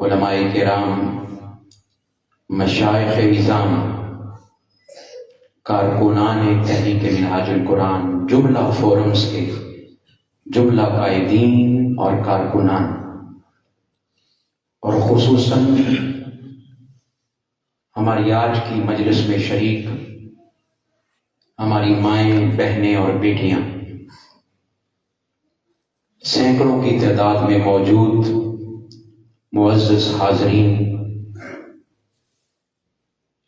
علماء کرام، مشائخ نظام، کارکنان تحریک منہاج القرآن، جملہ فورمز کے جملہ قائدین اور کارکنان، اور خصوصاً ہماری آج کی مجلس میں شریک ہماری مائیں، بہنیں اور بیٹیاں، سینکڑوں کی تعداد میں موجود معزز حاضرین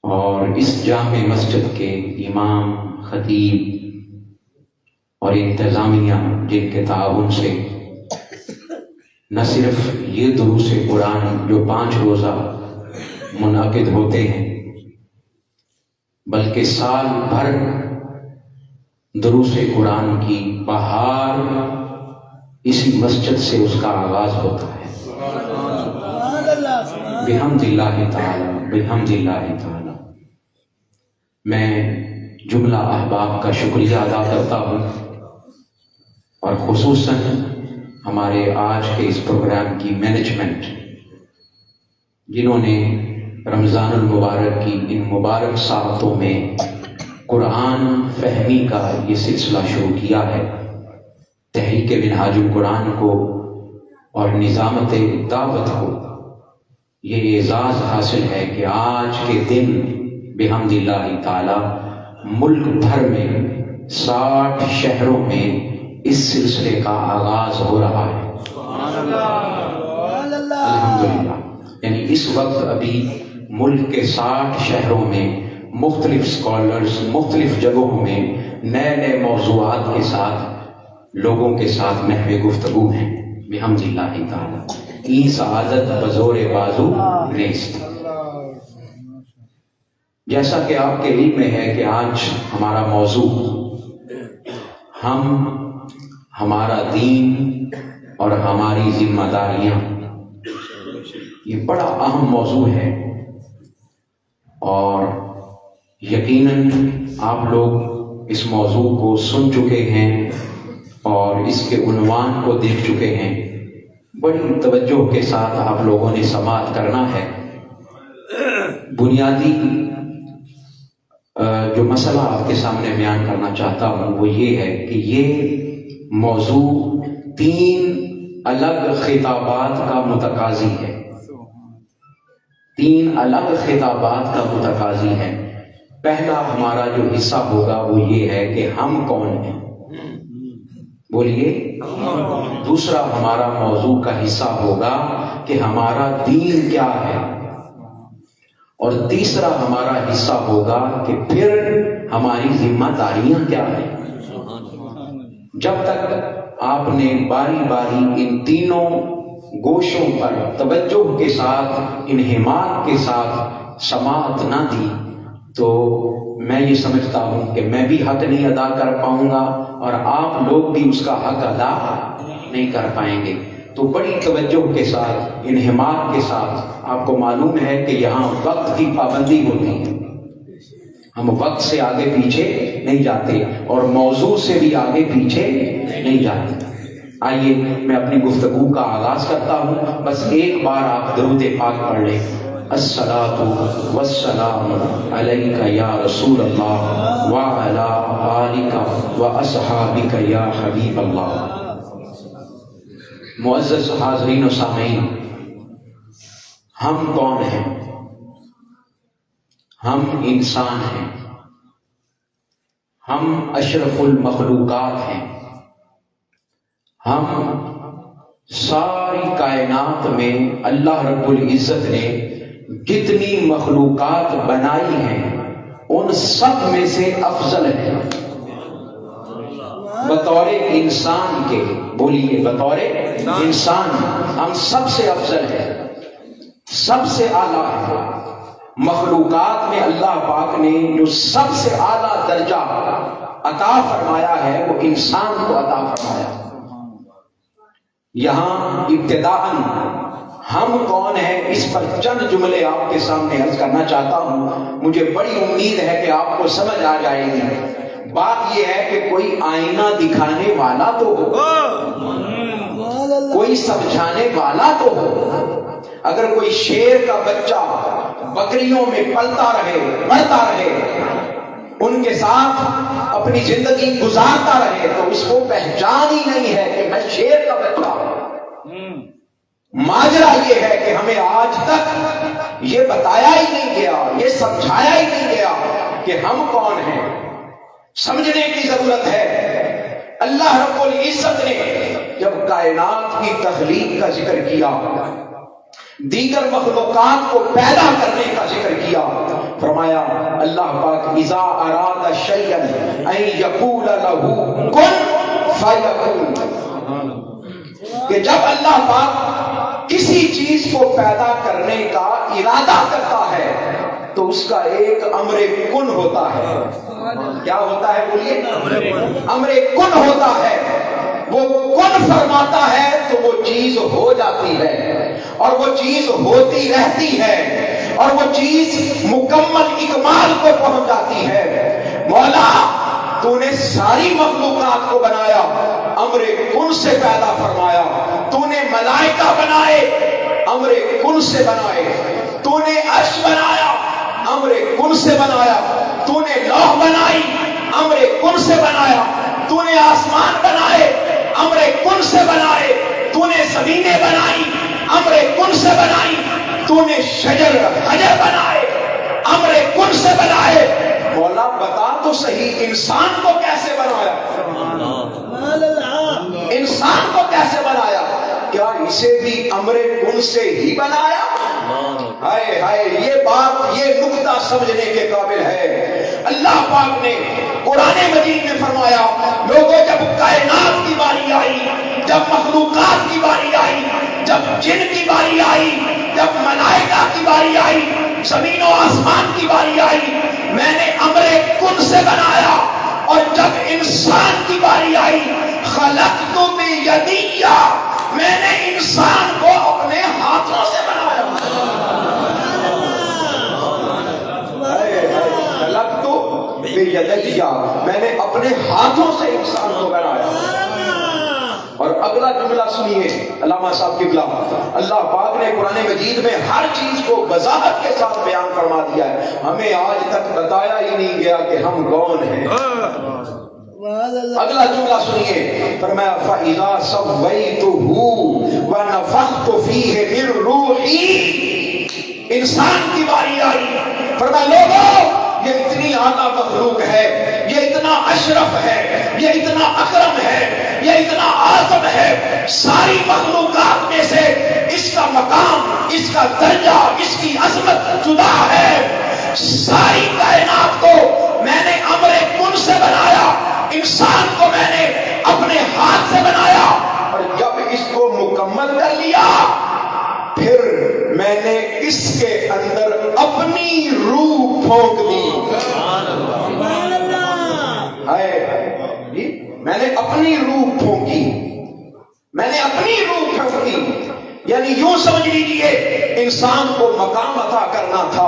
اور اس جامع مسجد کے امام، خطیب اور انتظامیہ، جن کے تعاون سے نہ صرف یہ دروس قرآن جو 5 روزہ منعقد ہوتے ہیں، بلکہ سال بھر دروس قرآن کی بہار اسی مسجد سے اس کا آغاز ہوتا ہے۔ بحمد اللہ تعالی، بحمد اللہ تعالی۔ میں جملہ احباب کا شکریہ ادا کرتا ہوں، اور خصوصاً ہمارے آج کے اس پروگرام کی مینجمنٹ، جنہوں نے رمضان المبارک کی ان مبارک ساعتوں میں قرآن فہمی کا یہ سلسلہ شروع کیا ہے۔ تحریک منہاج القرآن کو اور نظامت دعوت کو یہ اعزاز حاصل ہے کہ آج کے دن بحمد اللہ تعالی ملک بھر میں 60 شہروں میں اس سلسلے کا آغاز ہو رہا ہے۔ الحمدللہ، یعنی اس وقت ابھی ملک کے 60 شہروں میں مختلف سکالرز مختلف جگہوں میں نئے نئے موضوعات کے ساتھ لوگوں کے ساتھ محو گفتگو ہیں۔ بحمد اللہ تعالی این سعادت بزور بازو نیست۔ جیسا کہ آپ کے علم میں ہے کہ آج ہمارا موضوع ہم، ہمارا دین اور ہماری ذمہ داریاں، یہ بڑا اہم موضوع ہے، اور یقیناً آپ لوگ اس موضوع کو سن چکے ہیں اور اس کے عنوان کو دیکھ چکے ہیں۔ بڑی توجہ کے ساتھ آپ لوگوں نے سماعت کرنا ہے۔ بنیادی جو مسئلہ آپ کے سامنے بیان کرنا چاہتا ہوں وہ یہ ہے کہ یہ موضوع 3 الگ خطابات کا متقاضی ہے۔ 3 الگ خطابات کا متقاضی ہے۔ پہلا ہمارا جو حصہ ہوگا وہ یہ ہے کہ ہم کون ہیں، بولیے۔ دوسرا ہمارا موضوع کا حصہ ہوگا کہ ہمارا دین کیا ہے، اور تیسرا ہمارا حصہ ہوگا کہ پھر ہماری ذمہ داریاں کیا ہیں۔ جب تک آپ نے باری باری ان تینوں گوشوں پر توجہ کے ساتھ، انہماک کے ساتھ سماعت نہ دی تو میں یہ سمجھتا ہوں کہ میں بھی حق نہیں ادا کر پاؤں گا اور آپ لوگ بھی اس کا حق ادا نہیں کر پائیں گے۔ تو بڑی توجہ کے ساتھ، انہماک کے ساتھ، آپ کو معلوم ہے کہ یہاں وقت کی پابندی ہوتی ہے، ہم وقت سے آگے پیچھے نہیں جاتے اور موضوع سے بھی آگے پیچھے نہیں جاتے۔ آئیے میں اپنی گفتگو کا آغاز کرتا ہوں۔ بس ایک بار آپ درود پاک پڑھ لیں، الصلاۃ والسلام علیک یا رسول اللہ وعلی آلک واصحابک یا حبیب اللہ۔ معزز حاضرین و سامعین، ہم کون ہیں؟ ہم انسان ہیں، ہم اشرف المخلوقات ہیں، ہم ساری کائنات میں اللہ رب العزت نے جتنی مخلوقات بنائی ہیں ان سب میں سے افضل ہے۔ بطور انسان کے، بولیے، بطور انسان ہم سب سے افضل ہے، سب سے اعلیٰ ہے۔ مخلوقات میں اللہ پاک نے جو سب سے اعلیٰ درجہ عطا فرمایا ہے وہ انسان کو عطا فرمایا۔ یہاں ابتداءً ہم کون ہیں اس پر چند جملے آپ کے سامنے عرض کرنا چاہتا ہوں۔ مجھے بڑی امید ہے کہ آپ کو سمجھ آ جائے گی۔ بات یہ ہے کہ کوئی آئینہ دکھانے والا تو ہو، کوئی سمجھانے والا تو ہو۔ اگر کوئی شیر کا بچہ بکریوں میں پلتا رہے، بڑھتا رہے، ان کے ساتھ اپنی زندگی گزارتا رہے، تو اس کو پہچان ہی نہیں ہے کہ میں شیر کا بچہ ہوں۔ ماجرا یہ ہے کہ ہمیں آج تک یہ بتایا ہی نہیں گیا، یہ سمجھایا ہی نہیں گیا کہ ہم کون ہیں۔ سمجھنے کی ضرورت ہے۔ اللہ رب العزت نے جب کائنات کی تخلیق کا ذکر کیا، دیگر مخلوقات کو پیدا کرنے کا ذکر کیا، فرمایا اللہ پاک اذا اراد شیئا ان یقول له کن فیکون، کہ جب اللہ پاک کسی چیز کو پیدا کرنے کا ارادہ کرتا ہے تو اس کا ایک امر کن ہوتا ہے۔ کیا ہوتا ہے بولیے؟ امر کن ہوتا ہے۔ وہ کن فرماتا ہے تو وہ چیز ہو جاتی ہے، اور وہ چیز ہوتی رہتی ہے، اور وہ چیز مکمل اکمال کو پہنچ جاتی ہے۔ مولا تو نے ساری مخلوقات کو بنایا، امر کن سے پیدا فرمایا۔ تو نے ملائکہ بنائے، امر کن سے بنائے۔ تو نے عرش بنایا، امر کن سے بنایا۔ تو نے لوح بنائی، امر کن سے بنایا۔ تو نے آسمان بنائے، امر کن سے بنائے۔ تو نے زمینیں بنائی، امر کن سے بنائی۔ تو نے شجر حجر بنائے، امر کن سے بنائے۔ مولا بتا تو صحیح انسان کو کیسے بنایا؟ انسان کو کیسے بنایا؟ کیا اسے بھی امر کن سے ہی بنایا؟ ہائے ہائے، یہ بات، یہ نقطہ سمجھنے کے قابل ہے۔ اللہ پاک نے قرآن مجید میں فرمایا لوگوں جب کائنات کی باری آئی، جب مخلوقات کی باری آئی، جب جن کی باری آئی، جب ملائکہ کی باری آئی، زمین و آسمان کی باری آئی، میں نے امر کن سے بنایا۔ اور جب انسان کی باری آئی، خلقت بیدی، میں نے انسان کو اپنے ہاتھوں سے بنایا۔ خلقت بیدی، میں نے اپنے ہاتھوں سے انسان کو بنایا۔ اور اگلا جملہ سنیے علامہ صاحب قبلہ، اللہ پاک نے قرآن مجید میں ہر چیز کو وضاحت کے ساتھ بیان فرما دیا ہے، ہمیں آج تک بتایا ہی نہیں گیا کہ ہم کون ہیں۔ اگلا جملہ سنیے، فرمایا فَإِذَا سَوَّيْتُهُ وَنَفَخْتُ فِيهِ مِن رُوحِي، انسان کی باری آئی، فرمایا لوگوں یہ اتنی اعلیٰ مخلوق ہے، یہ اتنا اشرف ہے، یہ اتنا اکرم ہے، یہ اتنا اعظم ہے، ساری مخلوقات میں سے اس کا مقام، اس کا درجہ، اس کی عظمت جدا ہے۔ ساری کائنات کو میں نے امر کن سے بنایا، انسان کو میں نے اپنے ہاتھ سے بنایا، اور جب اس کو مکمل کر لیا پھر میں نے اس کے اندر اپنی روح پھونک دی۔ میں نے اپنی روح پھونکی، میں نے اپنی روح پھونکی، یعنی یوں سمجھ لیجئے انسان کو مقام عطا کرنا تھا،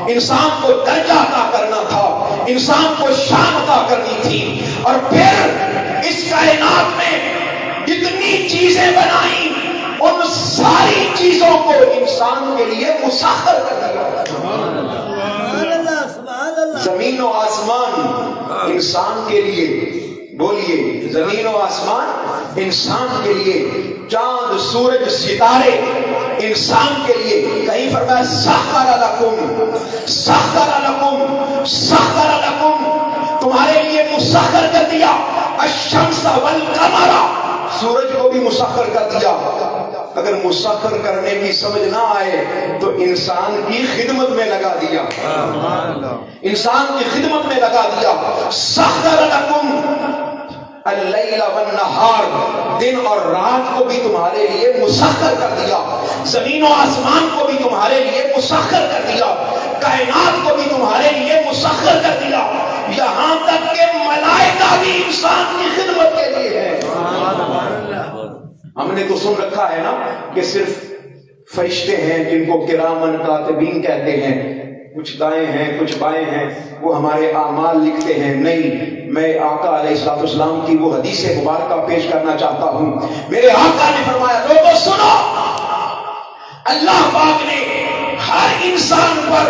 انسان کو درجہ عطا کرنا تھا، انسان کو شان عطا کرنی تھی، اور پھر اس کائنات میں جتنی چیزیں بنائیں ان ساری چیزوں کو انسان کے لیے مسخر کر دیا۔ زمین و آسمان انسان کے لیے، بولیے زمین و آسمان انسان کے لیے، چاند سورج ستارے انسان کے لیے۔ کہیں فرمایا سخر لکم، سخر لکم، سخر لکم، تمہارے لیے مسخر کر دیا، الشمس والقمر، سورج کو بھی مسخر کر دیا۔ اگر مسخر کرنے کی سمجھ نہ آئے تو انسان کی خدمت میں لگا دیا، انسان کی خدمت میں لگا دیا۔ سخر لکم اللیل والنہار، دن اور رات کو بھی تمہارے لیے مسخر کر دیا، زمین و آسمان کو بھی تمہارے لیے مسخر کر دیا، کائنات کو بھی تمہارے لیے مسخر کر دیا، یہاں تک کہ ملائکہ بھی انسان کی خدمت کے لیے ہے۔ ہم نے تو سن رکھا ہے نا کہ صرف فرشتے ہیں جن کو کرامن کاتبین کہتے ہیں، کچھ دائیں ہیں کچھ بائیں ہیں، وہ ہمارے اعمال لکھتے ہیں۔ نہیں، میں آقا علیہ الصلوۃ والسلام کی وہ حدیث مبارکہ پیش کرنا چاہتا ہوں۔ میرے آقا نے فرمایا لوگوں سنو، اللہ پاک نے ہر انسان پر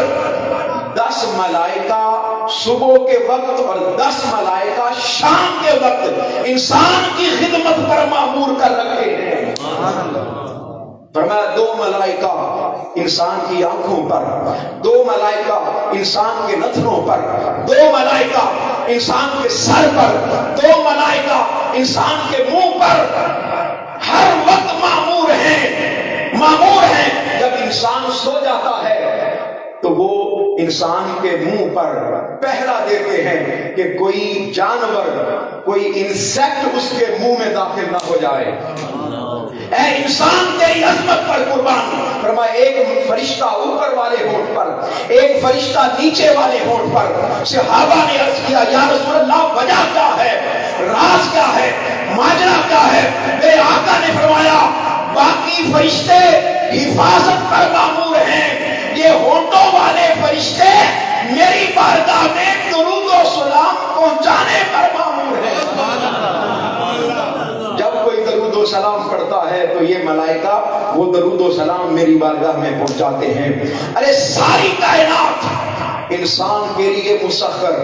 10 ملائکہ صبح کے وقت اور 10 ملائکہ شام کے وقت انسان کی خدمت پر مامور کر رکھے ہیں. فرمایا 2 ملائکہ انسان کی آنکھوں پر، 2 ملائکہ انسان کے نتنوں پر، 2 ملائکہ انسان کے سر پر، 2 ملائکہ انسان کے منہ پر، ہر وقت مامور ہیں. جب انسان سو جاتا ہے تو وہ انسان کے منہ پر پہرا دیتے ہیں کہ کوئی جانور، کوئی انسیکٹ اس کے منہ میں داخل نہ ہو جائے. اے انسان تیری عظمت پر قربان. فرمایا ایک فرشتہ اوپر والے ہونٹ پر، ایک فرشتہ نیچے والے ہونٹ پر. صحابہ نے عرض کیا یا رسول اللہ وجہ کیا ہے، راز کیا ہے، ماجرا کیا ہے؟ میرے آقا نے فرمایا باقی فرشتے حفاظت پر مامور ہیں، یہ ہونٹوں والے فرشتے میری بارگاہ میں درود و سلام پہنچانے پر مامور ہیں. جب کوئی درود و سلام پڑھتا ہے تو یہ ملائکہ وہ درود و سلام میری بارگاہ میں پہنچاتے ہیں. ارے ساری کائنات انسان کے لیے مسخر،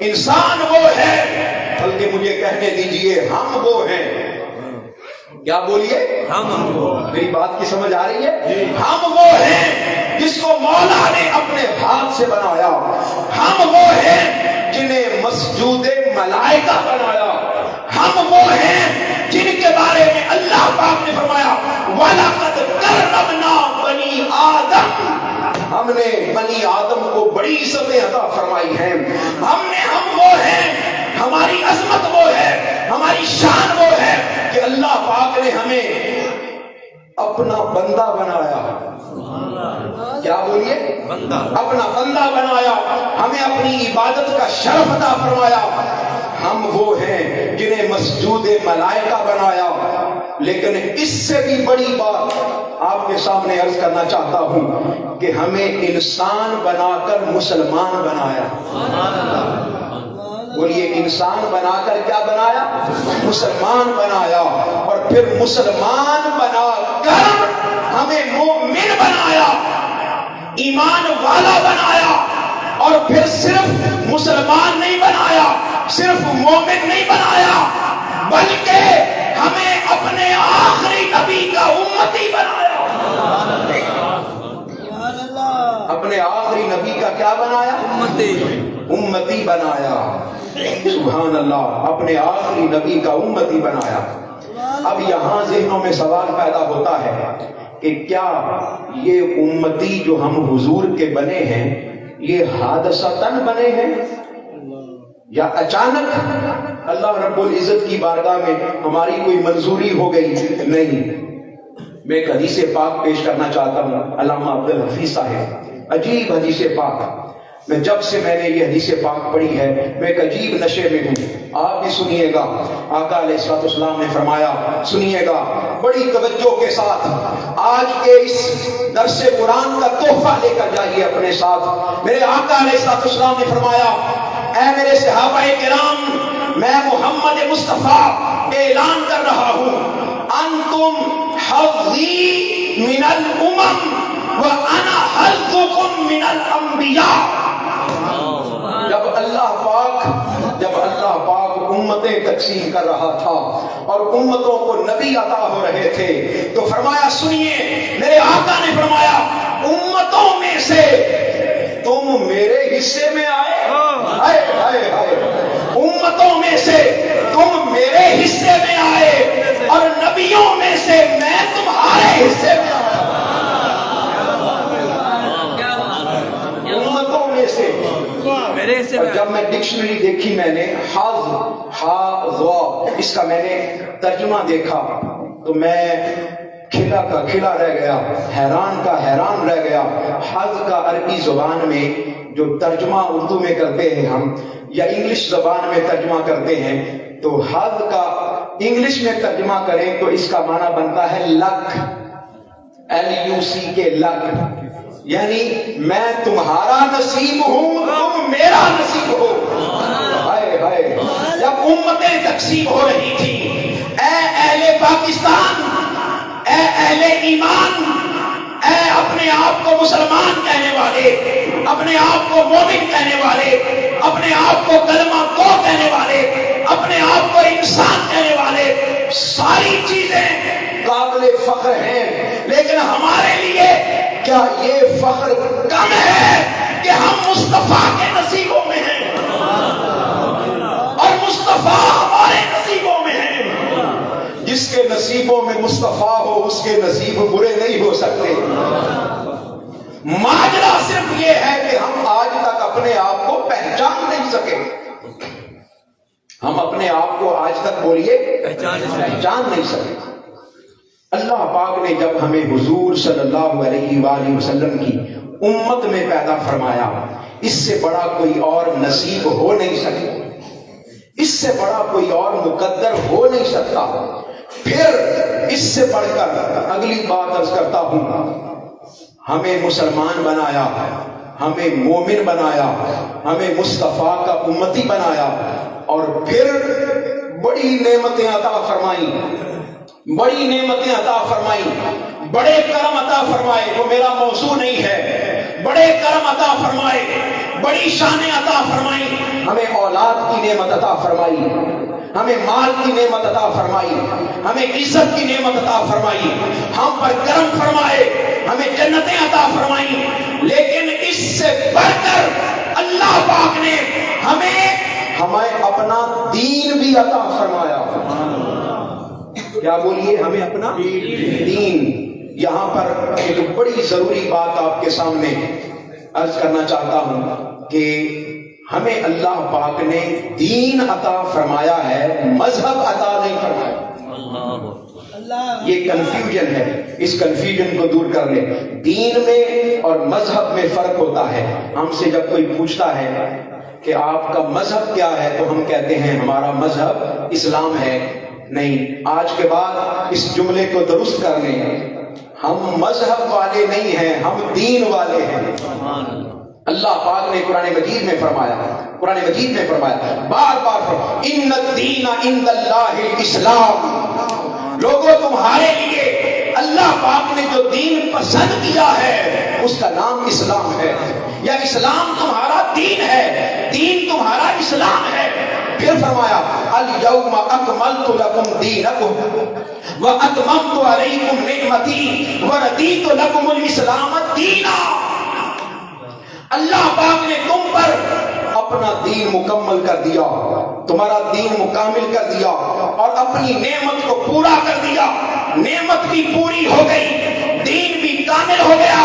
انسان وہ ہے، بلکہ مجھے کہنے دیجئے ہم وہ ہیں. کیا بولیے؟ ہم میری بات کی سمجھ آ رہی ہے؟ ہم وہ ہیں جس کو مولا نے اپنے ہاتھ سے بنایا. ہم وہ ہیں جنہیں مسجود ملائکہ بنایا. ہم وہ ہیں جن کے بارے میں اللہ پاک نے فرمایا وَلَقَدْ كَرَّمْنَا بَنِي آدَمَ، ہم نے بنی آدم کو بڑی عزتیں عطا فرمائی ہیں. ہم وہ ہیں، ہماری عظمت وہ ہے، ہماری شان وہ ہے کہ اللہ پاک نے ہمیں اپنا بندہ بنایا. کیا بولیے؟ اپنا بندہ بنایا، ہمیں اپنی عبادت کا شرف عطا فرمایا. ہم وہ ہیں جنہیں مسجود ملائکہ بنایا. لیکن اس سے بھی بڑی بات آپ کے سامنے عرض کرنا چاہتا ہوں کہ ہمیں انسان بنا کر مسلمان بنایا. بولیے انسان بنا کر کیا بنایا؟ مسلمان بنایا. اور پھر مسلمان بنا کر ہمیں مومن بنایا، ایمان والا بنایا. اور پھر صرف مسلمان نہیں بنایا، صرف مومن نہیں بنایا، بلکہ ہمیں اپنے آخری نبی کا امتی بنایا. اپنے آخری نبی کا کیا بنایا؟ امتی بنایا. سبحان اللہ، اپنے آخری نبی کا امتی بنایا. اب یہاں ذہنوں میں سوال پیدا ہوتا ہے کہ کیا یہ امتی جو ہم حضور کے بنے ہیں یہ حادثتاً بنے ہیں یا اچانک اللہ رب العزت کی بارگاہ میں ہماری کوئی منظوری ہو گئی؟ نہیں. میں ایک حدیث پاک پیش کرنا چاہتا ہوں. علامہ عبدالحفیظ صاحب عجیب حدیث پاک. جب سے میں نے یہ حدیث پاک پڑھی ہے میں ایک عجیب نشے میں ہوں. آپ بھی سنیے گا. آقا علیہ الصلوۃ والسلام نے فرمایا، سنیے گا بڑی توجہ کے ساتھ. آج کے اس درس قرآن کا تحفہ لے کر جائیے اپنے ساتھ. میرے آقا علیہ الصلوۃ والسلام نے فرمایا اے میرے صحابہ کرام، میں محمد مصطفیٰ اعلان کر رہا ہوں انتم حظی من الامم وانا حظکم من الانبیاء. جب اللہ پاک امتیں تقسیم کر رہا تھا اور امتوں کو نبی عطا ہو رہے تھے تو فرمایا سنیے، میرے آقا نے فرمایا امتوں میں سے تم میرے حصے میں آئے. ہائے ہائے ہائے، امتوں میں سے تم میرے حصے میں آئے اور نبیوں میں سے میں تمہارے حصے میں آیا. امتوں میں سے. اور جب میں ڈکشنری دیکھی میں نے اس کا میں نے ترجمہ دیکھا تو میں کھلا کا کھلا رہ گیا، حیران کا حیران رہ گیا. حظ کا عربی زبان میں جو ترجمہ اردو میں کرتے ہیں ہم یا انگلش زبان میں ترجمہ کرتے ہیں تو حظ کا انگلش میں ترجمہ کریں تو اس کا معنی بنتا ہے لک، LUC کے لک، یعنی میں تمہارا نصیب ہوں تم میرا نصیب ہو. ہائے ہائے، جب امتیں تقسیم ہو رہی تھی، اے اہل پاکستان، اے اہل ایمان، اے اپنے آپ کو مسلمان کہنے والے، اپنے آپ کو مومن کہنے والے، اپنے آپ کو کلمہ گو کہنے والے، اپنے آپ کو انسان کہنے والے، ساری چیزیں قابل فخر ہیں، لیکن ہمارے لیے کیا یہ فخر کم ہے کہ ہم مصطفیٰ کے نصیبوں میں ہیں اور مصطفیٰ ہمارے نصیبوں میں ہیں؟ جس کے نصیبوں میں مصطفیٰ ہو اس کے نصیب برے نہیں ہو سکتے۔ ماجرا صرف یہ ہے کہ ہم آج تک اپنے آپ کو پہچان نہیں سکے، ہم اپنے آپ کو آج تک بولیے پہچان نہیں سکے۔ اللہ پاک نے جب ہمیں حضور صلی اللہ علیہ وآلہ وسلم کی امت میں پیدا فرمایا، اس سے بڑا کوئی اور نصیب ہو نہیں سکتا، اس سے بڑا کوئی اور مقدر ہو نہیں سکتا۔ پھر اس سے بڑھ کر اگلی بات عرض کرتا ہوں، ہمیں مسلمان بنایا، ہمیں مومن بنایا، ہمیں مصطفیٰ کا امتی بنایا، اور پھر بڑی نعمتیں عطا فرمائیں، بڑی نعمتیں عطا فرمائیں، بڑے کرم عطا فرمائے، وہ میرا موضوع نہیں ہے، بڑے کرم عطا فرمائے، بڑی شانیں عطا فرمائیں، ہمیں اولاد کی نعمت عطا فرمائی، ہمیں مال کی نعمت عطا فرمائی، ہمیں عزت کی نعمت عطا فرمائی، ہم پر کرم فرمائے، ہمیں جنتیں عطا فرمائیں، لیکن اس سے بڑھ کر اللہ پاک نے ہمیں اپنا دین بھی عطا فرمایا۔ کیا بولیے؟ ہمیں اپنا دین۔ یہاں پر ایک بڑی ضروری بات آپ کے سامنے عرض کرنا چاہتا ہوں کہ ہمیں اللہ پاک نے دین عطا فرمایا ہے، مذہب عطا نہیں فرمایا۔ یہ کنفیوژن ہے، اس کنفیوژن کو دور کر لیں۔ دین میں اور مذہب میں فرق ہوتا ہے۔ ہم سے جب کوئی پوچھتا ہے کہ آپ کا مذہب کیا ہے تو ہم کہتے ہیں ہمارا مذہب اسلام ہے۔ نہیں، آج کے بعد اس جملے کو درست کر لیں، ہم مذہب والے نہیں ہیں، ہم دین والے ہیں۔ اللہ پاک نے قرآن مجید میں فرمایا، قرآن مجید میں فرمایا، بار بار فرمایا، ان الدین عند اللہ الاسلام۔ لوگوں تمہارے لیے اللہ پاک نے جو دین پسند کیا ہے اس کا نام اسلام ہے، یا اسلام تمہارا دین ہے، دین تمہارا اسلام ہے۔ پھر فرمایا الیوم اکملت لکم دینکم واتممت علیکم نعمتی ورضیت لکم الاسلام دینا۔ اللہ پاک نے تم پر اپنا دین مکمل کر دیا، تمہارا دین مکمل کر دیا اور اپنی نعمت کو پورا کر دیا۔ نعمت بھی پوری ہو گئی، دین بھی کامل ہو گیا،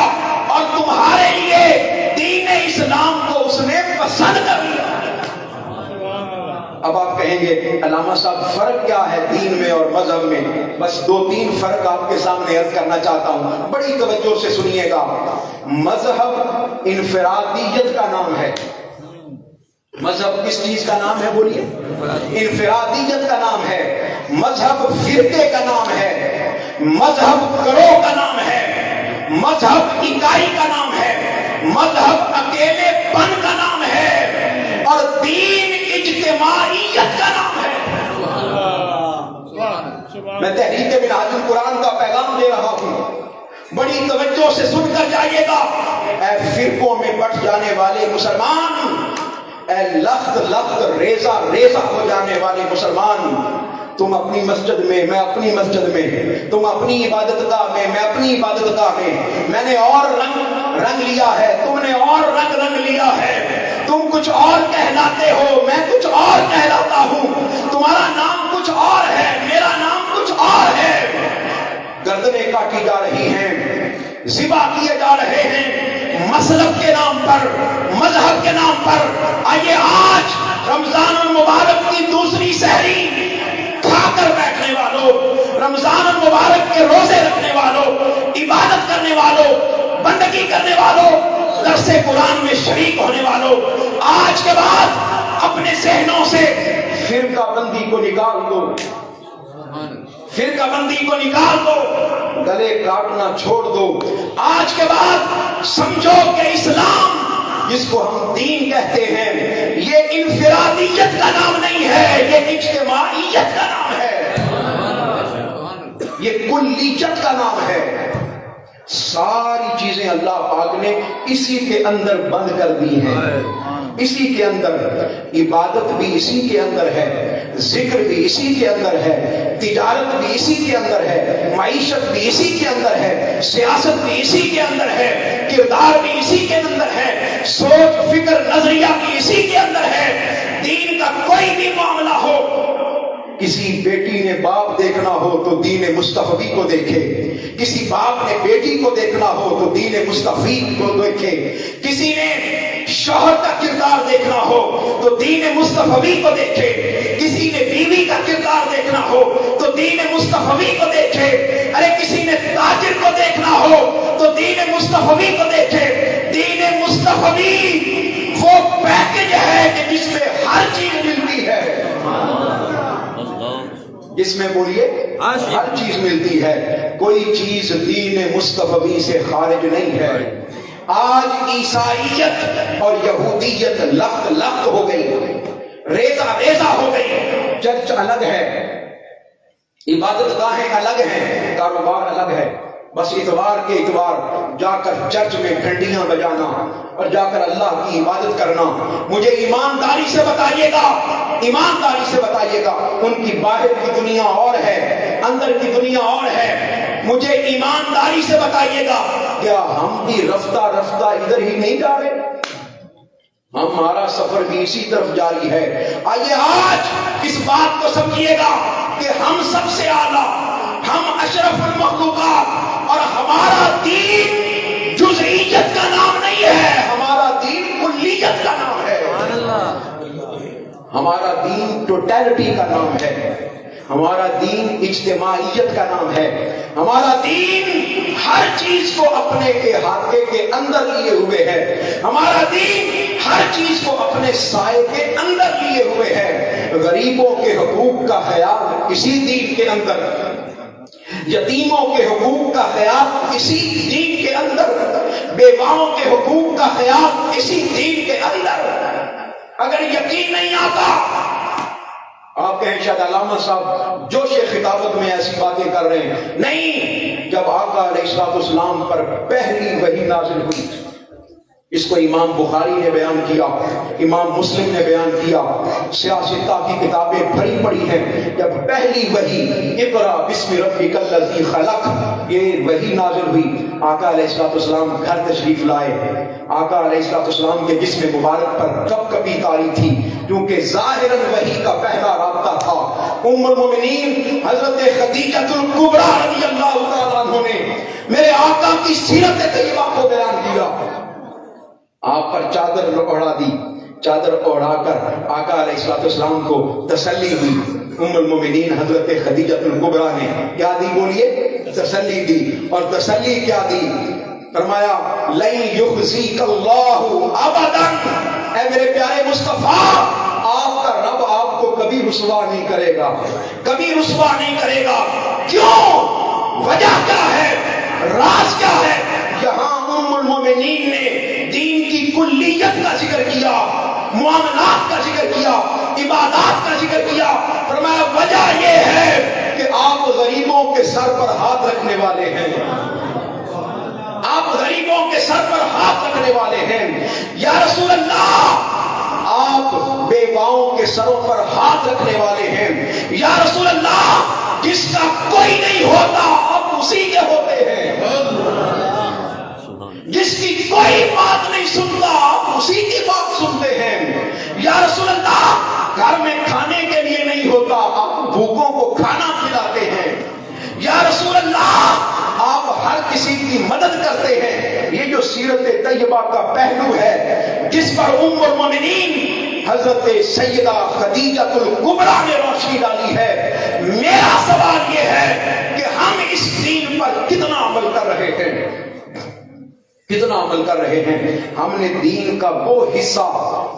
اور تمہارے لیے دین اسلام کو اس نے پسند کر دیا۔ اب آپ کہیں گے علامہ صاحب فرق کیا ہے دین میں اور مذہب میں؟ بس دو تین فرق آپ کے سامنے عرض کرنا چاہتا ہوں، بڑی توجہ سے سنیے گا۔ مذہب انفرادیت کا نام ہے۔ مذہب کس چیز کا نام ہے؟ بولیے۔ انفرادیت کا نام ہے۔ مذہب فرقے کا نام ہے، مذہب گروہ کا نام ہے، مذہب اکائی کا نام ہے، مذہب اکیلے پن کا نام ہے، اور دین اجتماعیت کا نام ہے۔ میں تحریک منہاج القرآن کا پیغام دے رہا ہوں، بڑی توجہ سے سن کر جائیے گا۔ اے فرقوں میں بٹ جانے والے مسلمان، اے لخت لخت ریزہ ریزہ ہو جانے والے مسلمان، تم اپنی مسجد میں، میں اپنی مسجد میں، تم اپنی عبادت گاہ میں، میں اپنی عبادت گاہ میں، میں نے اور رنگ لیا ہے، تم نے اور رنگ لیا ہے، تم کچھ اور کہلاتے ہو، میں کچھ اور کہلاتا ہوں، تمہارا نام کچھ اور ہے، میرا نام کچھ اور ہے۔ گردنیں کاٹی جا رہی ہیں، ذبح کیے جا رہے ہیں مسلک کے نام پر، مذہب کے نام پر۔ آئیے آج رمضان المبارک کی دوسری سحری کھا کر بیٹھنے والوں، رمضان المبارک کے روزے رکھنے والوں، عبادت کرنے والوں، بندگی کرنے والوں، درس قرآن میں شریک ہونے والوں، آج کے بعد اپنے ذہنوں سے فرقہ بندی کو نکال دو، فرقہ بندی کو نکال دو، گلے کاٹنا چھوڑ دو۔ آج کے بعد سمجھو کہ اسلام جس کو ہم دین کہتے ہیں یہ انفرادیت کا نام نہیں ہے، یہ اجتماعیت کا نام ہے، یہ کلیت کا نام ہے۔ ساری چیزیں اللہ پاک نے اسی کے اندر بند کر دی ہیں، اسی کے اندر عبادت بھی اسی کے اندر ہے، ذکر بھی اسی کے اندر ہے، تجارت بھی اسی کے اندر ہے، معیشت بھی اسی کے اندر ہے، سیاست بھی اسی کے اندر ہے، کردار بھی اسی کے اندر ہے، سوچ فکر نظریہ بھی اسی کے اندر ہے۔ دین کا کوئی بھی معاملہ ہو، کسی بیٹی نے باپ دیکھنا ہو تو دین مصطفی کو دیکھے، کسی باپ نے بیٹی کو دیکھنا ہو تو دین مصطفی کو دیکھے، کسی نے شوہر کا کردار دیکھنا ہو تو دین مصطفی کو دیکھے، کسی نے بیوی کا کردار دیکھنا ہو تو دین مصطفی کو دیکھے، ارے کسی نے تاجر کو دیکھنا ہو تو دین مصطفی کو دیکھے۔ دین مصطفی وہ پیکج ہے کہ جس میں ہر چیز ملتی ہے، جس میں بولیے ہر چیز ملتی ہے، کوئی چیز دین مصطفی سے خارج نہیں ہے۔ آج عیسائیت اور یہودیت لخت لخت ہو گئی، ریزہ ریزہ ہو گئی، چرچ الگ ہے، عبادت گاہیں الگ ہیں، کاروبار الگ ہے، بس اتوار کے اتوار جا کر چرچ میں گھنٹیاں بجانا اور جا کر اللہ کی عبادت کرنا۔ مجھے ایمانداری سے بتائیے گا، ایمانداری سے بتائیے گا، ان کی باہر کی دنیا اور ہے، اندر کی دنیا اور ہے۔ مجھے ایمانداری سے بتائیے گا، کیا ہم بھی رفتہ رفتہ ادھر ہی نہیں جا رہے؟ ہمارا سفر بھی اسی طرف جاری ہے۔ آئیے آج اس بات کو سمجھیے گا کہ ہم سب سے اعلیٰ، ہم اشرف المخلوقات، اور ہمارا دین جزئیت کا نام نہیں ہے، ہمارا دین کلیت کا نام ہے، ہمارا دین ٹوٹیلٹی کا نام ہے، ہمارا دین اجتماعیت کا نام ہے، ہمارا دین ہر چیز کو اپنے کے احاطے کے اندر لیے ہوئے ہے، ہمارا دین ہر چیز کو اپنے سائے کے اندر لیے ہوئے ہے۔ غریبوں کے حقوق کا خیال اسی دین کے اندر، یتیموں کے حقوق کا خیال اسی دین کے اندر، بیواؤں کے حقوق کا خیال اسی دین کے اندر۔ اگر یقین نہیں آتا، آپ کہیں شاید علامہ صاحب جوش خطابت میں ایسی باتیں کر رہے ہیں، نہیں، جب آقا علیہ السلام پر پہلی وحی نازل ہوئی، اس کو امام بخاری نے بیان کیا، امام مسلم نے بیان کیا، سیاستہ کی کتابیں بھری پڑی ہیں، جب پہلی وحی اقرا بسم ربک الذی خلق یہ وحی نازل ہوئی، آقا علیہ السلام گھر تشریف لائے، آقا علیہ السلام کے جسم مبارک پر کب کبھی تاری تھی، کیونکہ ظاہراً وحی کا پہلا رابطہ تھا۔ ام المؤمنین حضرت خدیجہ الکبریٰ رضی اللہ تعالیٰ عنہ نے میرے آقا کی سیرت طیبہ کو بیان کیا، آپ پر چادر اوڑھا دی، چادر اوڑھا کر آقا علیہ السلام کو تسلی ہوئی۔ ام المؤمنین حضرت خدیجہ الکبریٰ نے کیا دی؟ بولیے، تسلی دی، اور تسلی کیا دی؟ فرمایا لن یخزیک اللہ ابدا، اے میرے پیارے مصطفیٰ، آپ کا رب آپ کو کبھی رسوا نہیں کرے گا، کبھی رسوا نہیں کرے گا۔ کیوں؟ وجہ کیا ہے؟ راز کیا ہے؟ یہاں ام المؤمنین نے دین کی کلیت کا ذکر کیا، معاملات کا ذکر کیا، عبادات کا ذکر کیا۔ فرمایا وجہ یہ ہے کہ آپ غریبوں کے سر پر ہاتھ رکھنے والے ہیں، آپ غریبوں کے سر پر ہاتھ رکھنے والے ہیں۔ یا رسول اللہ، آپ بیواؤں کے سروں پر ہاتھ رکھنے والے ہیں۔ یا رسول اللہ، جس کا کوئی نہیں ہوتا آپ اسی کے ہوتے ہیں، جس کی کوئی بات نہیں سنتا آپ اسی کی بات سنتے ہیں۔ یا رسول اللہ، گھر میں کھانے کے لیے نہیں ہوتا آپ بھوکوں کو کھانا کھلاتے ہیں۔ یا رسول اللہ، آپ ہر کسی کی مدد کرتے ہیں۔ یہ جو سیرت طیبہ کا پہلو ہے جس پر ام المؤمنین حضرت سیدہ خدیجہ الکبریٰ نے روشنی ڈالی ہے، میرا سوال یہ ہے کہ ہم اس دین پر کتنا عمل کر رہے ہیں، کتنا عمل کر رہے ہیں؟ ہم نے دین کا وہ حصہ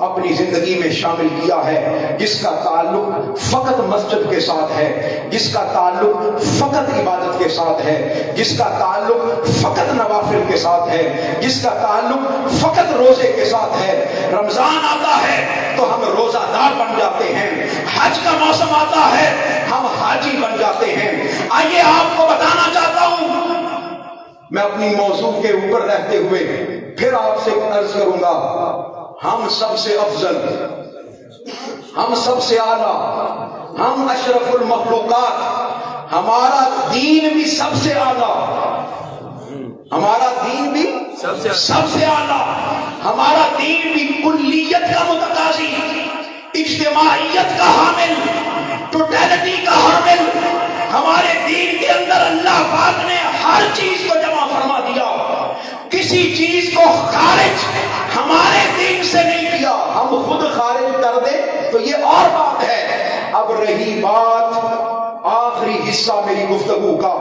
اپنی زندگی میں شامل کیا ہے جس کا تعلق فقط مسجد کے ساتھ ہے، جس کا تعلق فقط عبادت کے ساتھ ہے، جس کا تعلق فقط نوافل کے ساتھ ہے، جس کا تعلق فقط روزے کے ساتھ ہے۔ رمضان آتا ہے تو ہم روزہ دار بن جاتے ہیں، حج کا موسم آتا ہے ہم حاجی بن جاتے ہیں۔ آئیے آپ کو بتانا چاہتا ہوں، میں اپنی موضوع کے اوپر رہتے ہوئے پھر آپ سے عرض کروں گا، ہم سب سے افضل، ہم سب سے اعلیٰ، ہم اشرف المخلوقات، ہمارا دین بھی سب سے اعلیٰ، ہمارا دین بھی سب سے اعلیٰ، ہمارا دین بھی کلیت کا متقاضی، اجتماعیت کا حامل، ٹوٹیلٹی کا حامل۔ ہمارے دین کے اندر اللہ پاک نے ہر چیز کو جمع فرما دیا، کسی چیز کو خارج ہمارے دین سے نہیں کیا۔ ہم خود خارج کر دیں تو یہ اور بات ہے۔ اب رہی بات آخری حصہ میری گفتگو کا،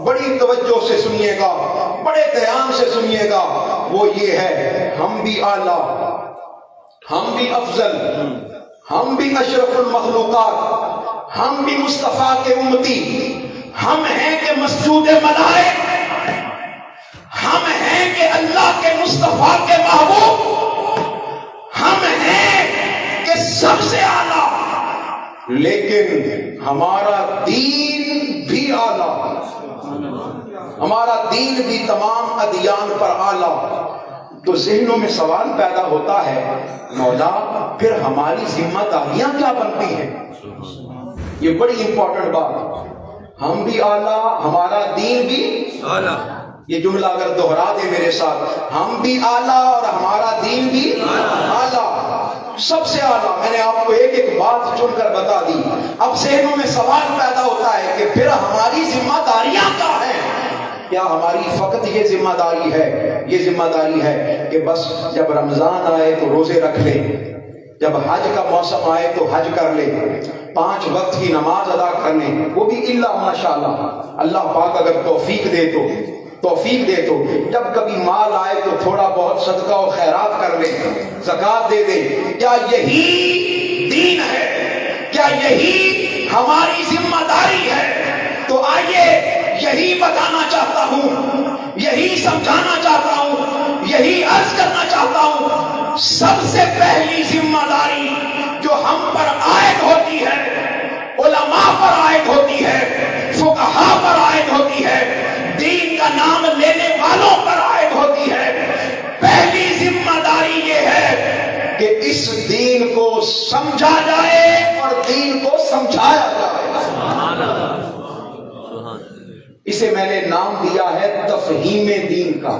بڑی توجہ سے سنیے گا، بڑے دھیان سے سنیے گا، وہ یہ ہے ہم بھی اعلیٰ، ہم بھی افضل، ہم بھی اشرف المخلوقات، ہم بھی مصطفیٰ کے امتی، ہم ہیں کہ مسجود ملائک، ہم ہیں کہ اللہ کے مصطفیٰ کے محبوب، ہم ہیں کہ سب سے اعلیٰ، لیکن ہمارا دین بھی اعلیٰ، ہمارا دین بھی تمام ادیان پر اعلیٰ۔ تو ذہنوں میں سوال پیدا ہوتا ہے، مولا پھر ہماری ذمہ داریاں کیا بنتی ہیں؟ یہ بڑی امپورٹنٹ بات، ہم بھی اعلیٰ، ہمارا دین بھی اعلیٰ۔ یہ جملہ اگر دوہرا دے میرے ساتھ، ہم بھی اعلیٰ اور ہمارا دین بھی اعلیٰ، سب سے اعلیٰ۔ میں نے آپ کو ایک ایک بات چن کر بتا دی۔ اب ذہنوں میں سوال پیدا ہوتا ہے کہ پھر ہماری ذمہ داریاں کیا ہیں؟ کیا ہماری فقط یہ ذمہ داری ہے، یہ ذمہ داری ہے کہ بس جب رمضان آئے تو روزے رکھ لیں، جب حج کا موسم آئے تو حج کر لیں، 5 وقت کی نماز ادا کر لیں، وہ بھی اللہ ماشاءاللہ، اللہ پاک اگر توفیق دے تو جب کبھی مال آئے تو تھوڑا بہت صدقہ و خیرات کر لیں، زکوٰۃ دے دیں۔ کیا یہی دین ہے؟ کیا یہی ہماری ذمہ داری ہے؟ تو آئیے یہی بتانا چاہتا ہوں، یہی سمجھانا چاہتا ہوں، یہی عرض کرنا چاہتا ہوں۔ سب سے پہلی ذمہ داری جو ہم پر عائد ہوتی ہے، علماء پر عائد ہوتی ہے، فقہاء پر عائد ہوتی ہے، دین کا نام لینے والوں پر عائد ہوتی ہے۔ پہلی ذمہ داری یہ ہے کہ اس دین کو سمجھا جائے اور دین کو سمجھایا جائے۔ اسے میں نے نام دیا ہے تفہیم دین کا۔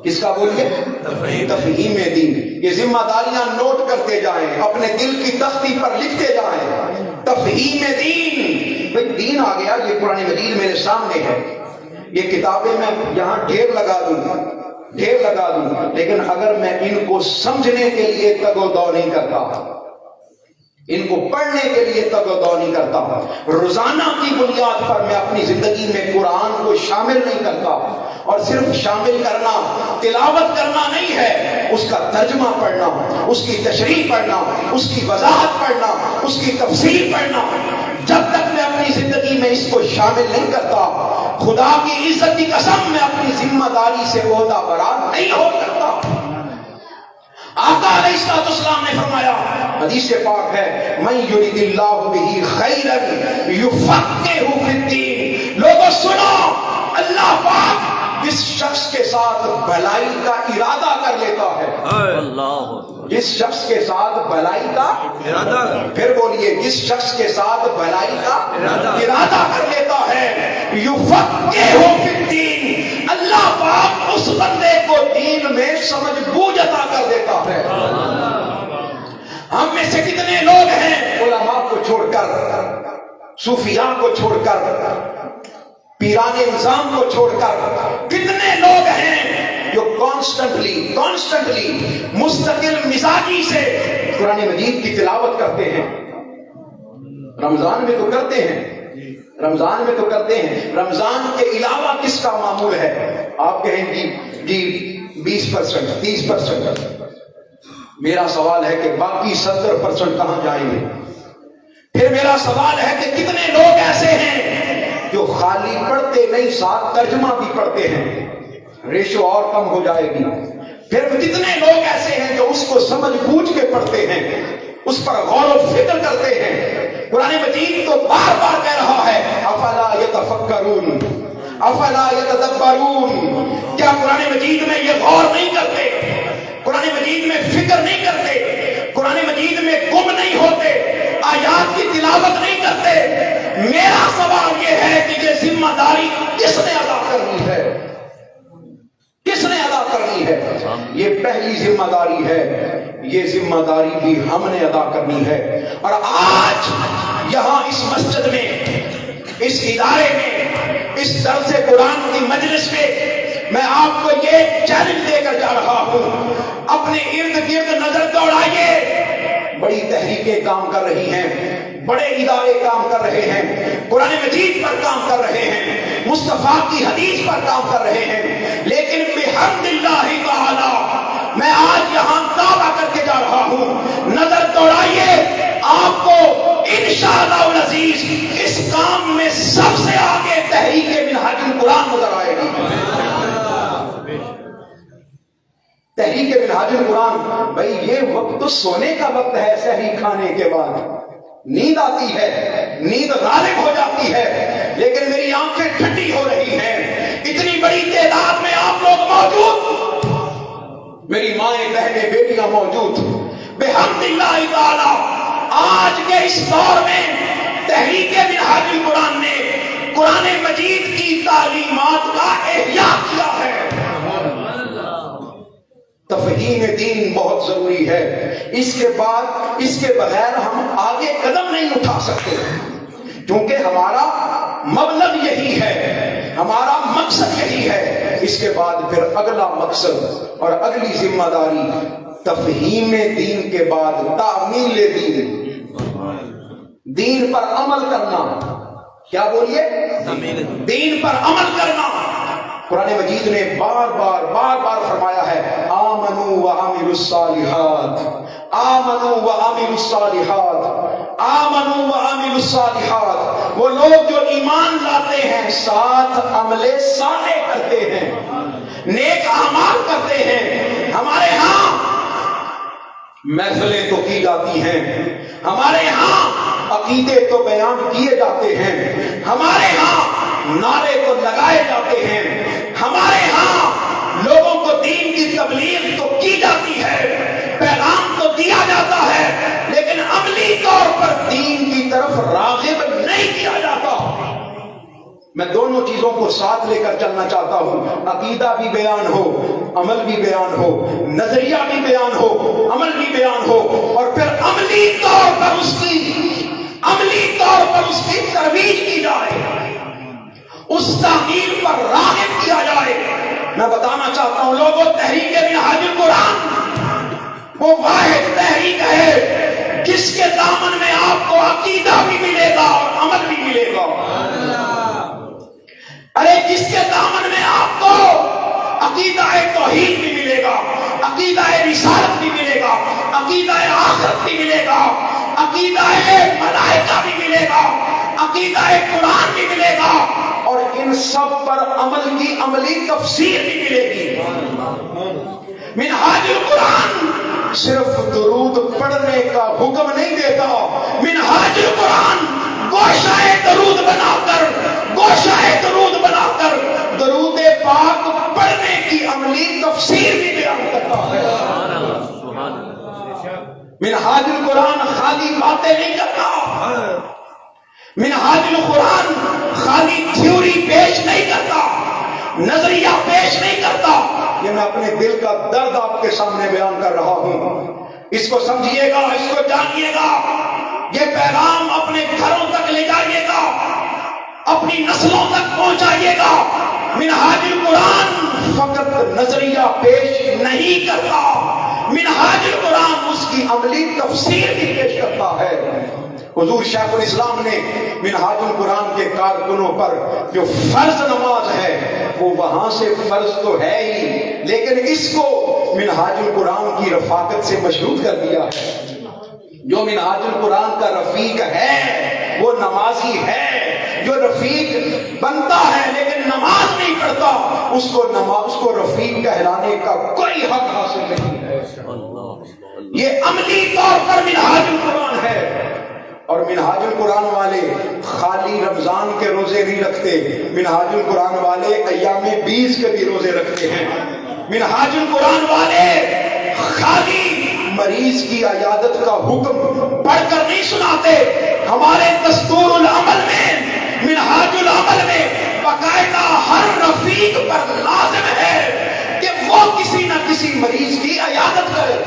کس کا بولیے؟ تفہیم دین۔ یہ ذمہ داریاں نوٹ کرتے جائیں، اپنے دل کی تختی پر لکھتے جائیں۔ تفہیم دین، بھئی دین آ گیا، یہ قرآن مجید میرے سامنے ہے، یہ کتابیں میں یہاں ڈھیر لگا دوں، لیکن اگر میں ان کو سمجھنے کے لیے تگ و دو نہیں کرتا، ان کو پڑھنے کے لیے تگ و دو نہیں کرتا، روزانہ کی بنیاد پر میں اپنی زندگی میں قرآن کو شامل نہیں کرتا، اور صرف شامل کرنا، تلاوت کرنا نہیں ہے، اس کا ترجمہ پڑھنا، اس کی تشریح پڑھنا، اس کی وضاحت پڑھنا، اس کی تفسیر پڑھنا، جب تک میں اپنی زندگی میں اس کو شامل نہیں کرتا، خدا کی عزت کی قسم میں اپنی ذمہ داری سے عہدہ برآمد نہیں ہو سکتا۔ آقا علیہ السلام نے فرمایا، حدیث پاک ہے، من یرید اللہ بہ خیرا یفقہہ فی الدین۔ لوگوں سنو، اللہ پاک جس شخص کے ساتھ بھلائی کا ارادہ کر لیتا ہے، جس شخص کے ساتھ بھلائی کا ارادہ، پھر بولیے، جس شخص کے ساتھ بھلائی کا ارادہ کر لیتا ہے، یفقہہ فی الدین، اللہ پاک اس بندے کو دین میں سمجھ بوجھ عطا کر دیتا ہے۔ ہم میں سے کتنے لوگ ہیں علماء کو چھوڑ کر، صوفیاء کو چھوڑ کر، پیران نظام کو چھوڑ کر، کتنے لوگ ہیں جو کانسٹنٹلی مستقل مزاجی سے قرآن مجید کی تلاوت کرتے ہیں۔ رمضان میں تو کرتے ہیں، رمضان کے علاوہ کس کا معمول ہے؟ آپ کہیں جی 20%، 30%۔ میرا سوال ہے کہ باقی 70% کہاں جائیں گے؟ پھر میرا سوال ہے کہ کتنے لوگ ایسے ہیں جو خالی پڑھتے نہیں، ساتھ ترجمہ بھی پڑھتے ہیں؟ ریشو اور کم ہو جائے گی۔ پھر کتنے لوگ ایسے ہیں جو اس کو سمجھ بوجھ کے پڑھتے ہیں، اس پر غور و فکر کرتے ہیں؟ قرآن مجید تو بار بار کہہ رہا ہے، افلا یتفکرون، افلا یتدبرون، کیا قرآن مجید میں یہ غور نہیں کرتے، قرآن مجید میں فکر نہیں کرتے، قرآن مجید میں گم نہیں ہوتے، آیات کی تلاوت نہیں کرتے؟ میرا سوال یہ ہے کہ یہ ذمہ داری کس نے ادا کرنی ہے؟ کس نے ادا کرنی ہے؟ یہ پہلی ذمہ داری ہے، یہ ذمہ داری بھی ہم نے ادا کرنی ہے۔ اور آج یہاں اس مسجد میں، اس ادارے میں، اس درس قرآن کی مجلس میں میں آپ کو یہ چیلنج دے کر جا رہا ہوں، اپنے ارد گرد نظر دوڑائیے۔ بڑی تحریکیں کام کر رہی ہیں، بڑے ادارے کام کر رہے ہیں، قرآن مجید پر کام کر رہے ہیں، مصطفیٰ کی حدیث پر کام کر رہے ہیں، لیکن بحمد اللہ تعالی میں آج یہاں دعویٰ کر کے جا رہا ہوں، نظر دوڑائیے، آپ کو انشاءاللہ العزیز اس کام میں سب سے آگے تحریک منہاج القرآن نظر آئے گی۔ تحریک منہاج القرآن، بھائی یہ وقت تو سونے کا وقت ہے، سحری کھانے کے بعد نیند آتی ہے، نیند غالب ہو جاتی ہے، لیکن میری آنکھیں ٹھنڈی ہو رہی ہیں، اتنی بڑی تعداد میں آپ لوگ موجود، میری مائیں بہنیں بیٹیاں موجود، بحمد اللہ تعالی آج کے اس دور میں تحریک منہاج القرآن نے قرآن مجید کی تعلیمات کا احیاء کیا ہے۔ تفہیم دین بہت ضروری ہے، اس کے بعد اس کے بغیر ہم آگے قدم نہیں اٹھا سکتے، کیونکہ ہمارا مبلغ یہی ہے، ہمارا مقصد یہی ہے۔ اس کے بعد پھر اگلا مقصد اور اگلی ذمہ داری تفہیم دین کے بعد تعمیل دین، دین پر عمل کرنا۔ کیا بولیے؟ دین پر عمل کرنا۔ قرآن مجید نے بار بار فرمایا ہے، آمنوا وعملوا الصالحات، آمنوا وعملوا الصالحات، آمنوا وعملوا الصالحات۔ وہ لوگ جو ایمان لاتے ہیں، ساتھ عمل صالح کرتے ہیں، نیک اعمال کرتے ہیں۔ ہمارے ہاں محفلیں تو کی جاتی ہیں، ہمارے ہاں عقیدے تو بیان کیے جاتے ہیں، ہمارے ہاں نعرے تو لگائے جاتے ہیں، ہمارے ہاں لوگوں کو دین کی تبلیغ تو کی جاتی ہے، پیغام تو دیا جاتا ہے، لیکن عملی طور پر دین کی طرف راغب نہیں کیا جاتا۔ میں دونوں چیزوں کو ساتھ لے کر چلنا چاہتا ہوں، عقیدہ بھی بیان ہو، عمل بھی بیان ہو، نظریہ بھی بیان ہو، عمل بھی بیان ہو، اور پھر عملی طور پر اس کی ترویج کی جائے، اس تعمیل پر راغب کیا جائے۔ میں بتانا چاہتا ہوں لوگوں، تحریک منہاج القرآن وہ واحد تحریک ہے جس کے دامن میں آپ کو عقیدہ بھی ملے گا اور عمل بھی ملے گا۔ ارے جس کے دامن میں آپ کو عقیدہ توحید بھی ملے گا، عقیدہ رسالت بھی ملے گا، عقیدہ آخرت بھی ملے گا، عقیدہ ملائکہ بھی ملے گا، عقیدہ قرآن بھی ملے گا، اور ان سب پر عمل کی عملی تفسیر بھی ملے گی۔ منہاج القرآن صرف درود پڑھنے کا حکم نہیں دیتا، منہاج القرآن گوشہ درود بنا کر درود پاک پڑھنے کی عملی تفسیر بھی بیان کرتا ہے۔ منہاج القرآن خالی باتیں نہیں کرتا، منہاج القرآن خالی تھیوری پیش نہیں کرتا، نظریہ پیش نہیں کرتا۔ یہ میں اپنے دل کا درد آپ کے سامنے بیان کر رہا ہوں، اس کو سمجھیے گا، اس کو جانیے گا، یہ پیغام اپنے گھروں تک لے جائیے گا، اپنی نسلوں تک پہنچائیے گا۔ منہاج القرآن فقط نظریہ پیش نہیں کرتا، منہاج القرآن اس کی عملی تفسیر بھی پیش کرتا ہے۔ حضور شیخ الاسلام نے منہاج القرآن کے کارکنوں پر جو فرض نماز ہے وہ وہاں سے فرض تو ہے ہی، لیکن اس کو منہاج القرآن کی رفاقت سے مشروط کر دیا ہے۔ جو منہاج القرآن کا رفیق ہے وہ نمازی ہے، جو رفیق بنتا ہے لیکن نماز نہیں پڑھتا اس کو رفیق کہلانے کا کوئی حق حاصل نہیں ہے۔ یہ عملی طور پر منہاج القرآن ہے، اور منہاج القرآن والے خالی رمضان کے روزے نہیں رکھتے، منہاج القرآن والے ایام 20 کے بھی روزے رکھتے ہیں۔ منہاج القرآن والے خالی مریض کی عیادت کا حکم پڑھ کر نہیں سناتے، ہمارے دستور العمل میں، منہاج العمل میں باقاعدہ ہر رفیق پر لازم ہے کہ وہ کسی نہ کسی مریض کی عیادت کرے۔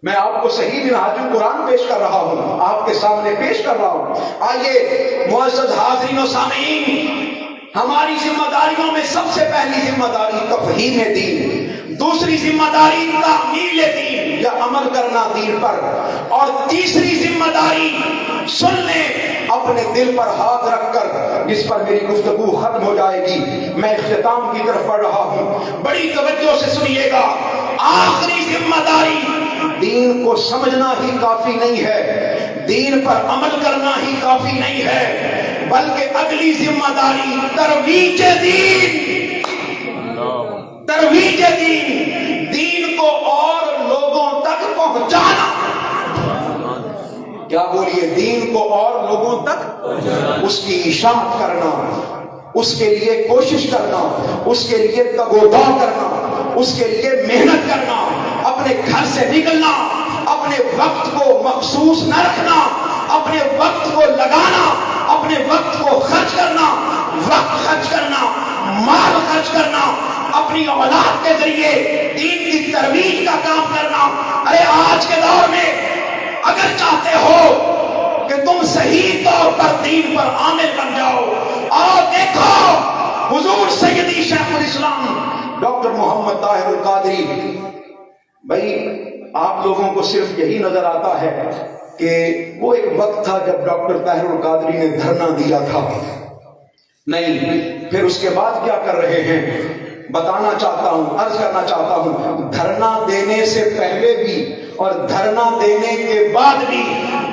میں آپ کو صحیح منہاج القرآن پیش کر رہا ہوں، آپ کے سامنے پیش کر رہا ہوں۔ آئیے معزز حاضرین و سامعین، ہماری ذمہ داریوں میں سب سے پہلی ذمہ داری تفہیم دین، دوسری ذمہ داری تعمیل دین یا عمل کرنا دین پر، اور تیسری ذمہ داری سن لیں اپنے دل پر ہاتھ رکھ کر، جس پر میری گفتگو ختم ہو جائے گی، میں اختتام کی طرف بڑھ رہا ہوں، بڑی توجہ سے سنیے گا۔ آخری ذمہ داری، دین کو سمجھنا ہی کافی نہیں ہے، دین پر عمل کرنا ہی کافی نہیں ہے، بلکہ اگلی ذمہ داری ترویج دین، ترویج دین، دین کو اور لوگوں تک پہنچانا۔ کیا بولیے؟ دین کو اور لوگوں تک اس کی اشاعت کرنا، اس کے لیے کوشش کرنا، اس کے لیے تگ و دو کرنا، اس کے لیے محنت کرنا، اپنے گھر سے نکلنا، اپنے وقت کو مخصوص نہ رکھنا، اپنے وقت کو لگانا، اپنے وقت کو خرچ کرنا، وقت خرچ کرنا، مال خرچ کرنا، اپنی اولاد کے ذریعے دین کی ترویج کا کام کرنا۔ ارے آج کے دور میں اگر چاہتے ہو کہ تم صحیح طور پر دین پر عامل بن جاؤ، اور دیکھو حضور سیدی شیخ الاسلام ڈاکٹر محمد طاہر القادری، بھائی آپ لوگوں کو صرف یہی نظر آتا ہے کہ وہ ایک وقت تھا جب ڈاکٹر طاہر القادری نے دھرنا دیا تھا، نہیں، پھر اس کے بعد کیا کر رہے ہیں بتانا چاہتا ہوں، عرض کرنا چاہتا ہوں۔ دھرنا دینے سے پہلے بھی اور دھرنا دینے کے بعد بھی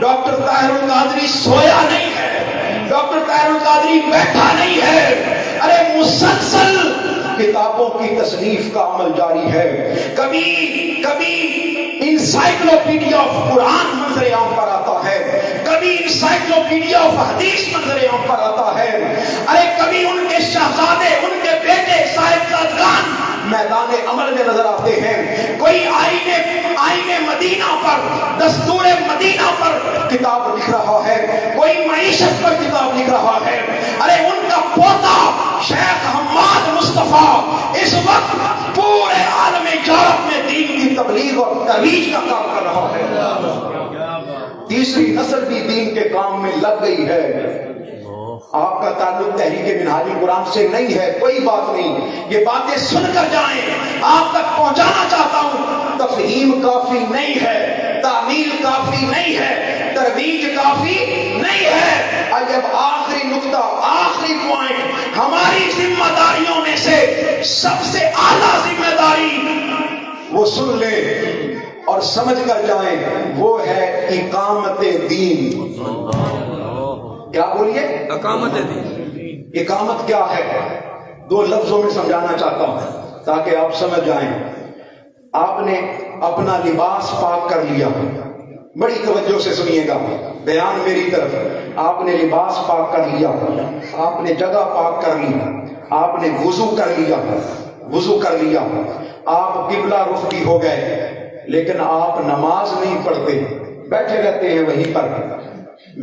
ڈاکٹر طاہر القادری سویا نہیں ہے، ڈاکٹر طاہر القادری بیٹھا نہیں ہے، ارے مسلسل کتابوں کی تصنیف کا عمل جاری ہے۔ کبھی انسائکلوپیڈیا آف قرآن منظر عام پر آتا ہے، کبھی انسائکلوپیڈیا آف حدیث منظر عام پر آتا ہے، ارے کبھی ان کے شہزادے، ان کے بیٹے صاحبزادگان میدان عمل میں نظر آتے ہیں، کوئی آئین مدینہ پر، دستور مدینہ پر کتاب لکھ رہا ہے، کوئی معیشت پر کتاب لکھ رہا ہے۔ ارے ان کا پوتا شیخ حماد مصطفیٰ اس وقت پورے عالم یورپ میں دین کی تبلیغ اور ترویج کا کام کر رہا ہے۔ تیسری نسل بھی دین کے کام میں لگ گئی ہے۔ آپ کا تعلق تحریک منہاج القرآن سے نہیں ہے، کوئی بات نہیں، یہ باتیں سن کر جائیں، آپ تک پہنچانا چاہتا ہوں۔ تفہیم کافی نہیں ہے، تعمیل کافی نہیں ہے، ترویج کافی نہیں ہے۔ اب آخری نقطہ، آخری پوائنٹ، ہماری ذمہ داریوں میں سے سب سے اعلیٰ ذمہ داری وہ سن لیں اور سمجھ کر جائیں، وہ ہے اقامت دین۔ کیا بولیے؟ اقامت دین۔ اقامت کیا ہے؟ دو لفظوں میں سمجھانا چاہتا ہوں تاکہ آپ سمجھ جائیں۔ آپ نے اپنا لباس پاک کر لیا، بڑی توجہ سے سنیے گا، بیان میری طرف۔ آپ نے لباس پاک کر لیا، آپ نے جگہ پاک کر لی، آپ نے وضو کر لیا، وضو کر لیا، آپ قبلہ رخ بھی ہو گئے، لیکن آپ نماز نہیں پڑھتے، بیٹھے رہتے ہیں وہیں پر۔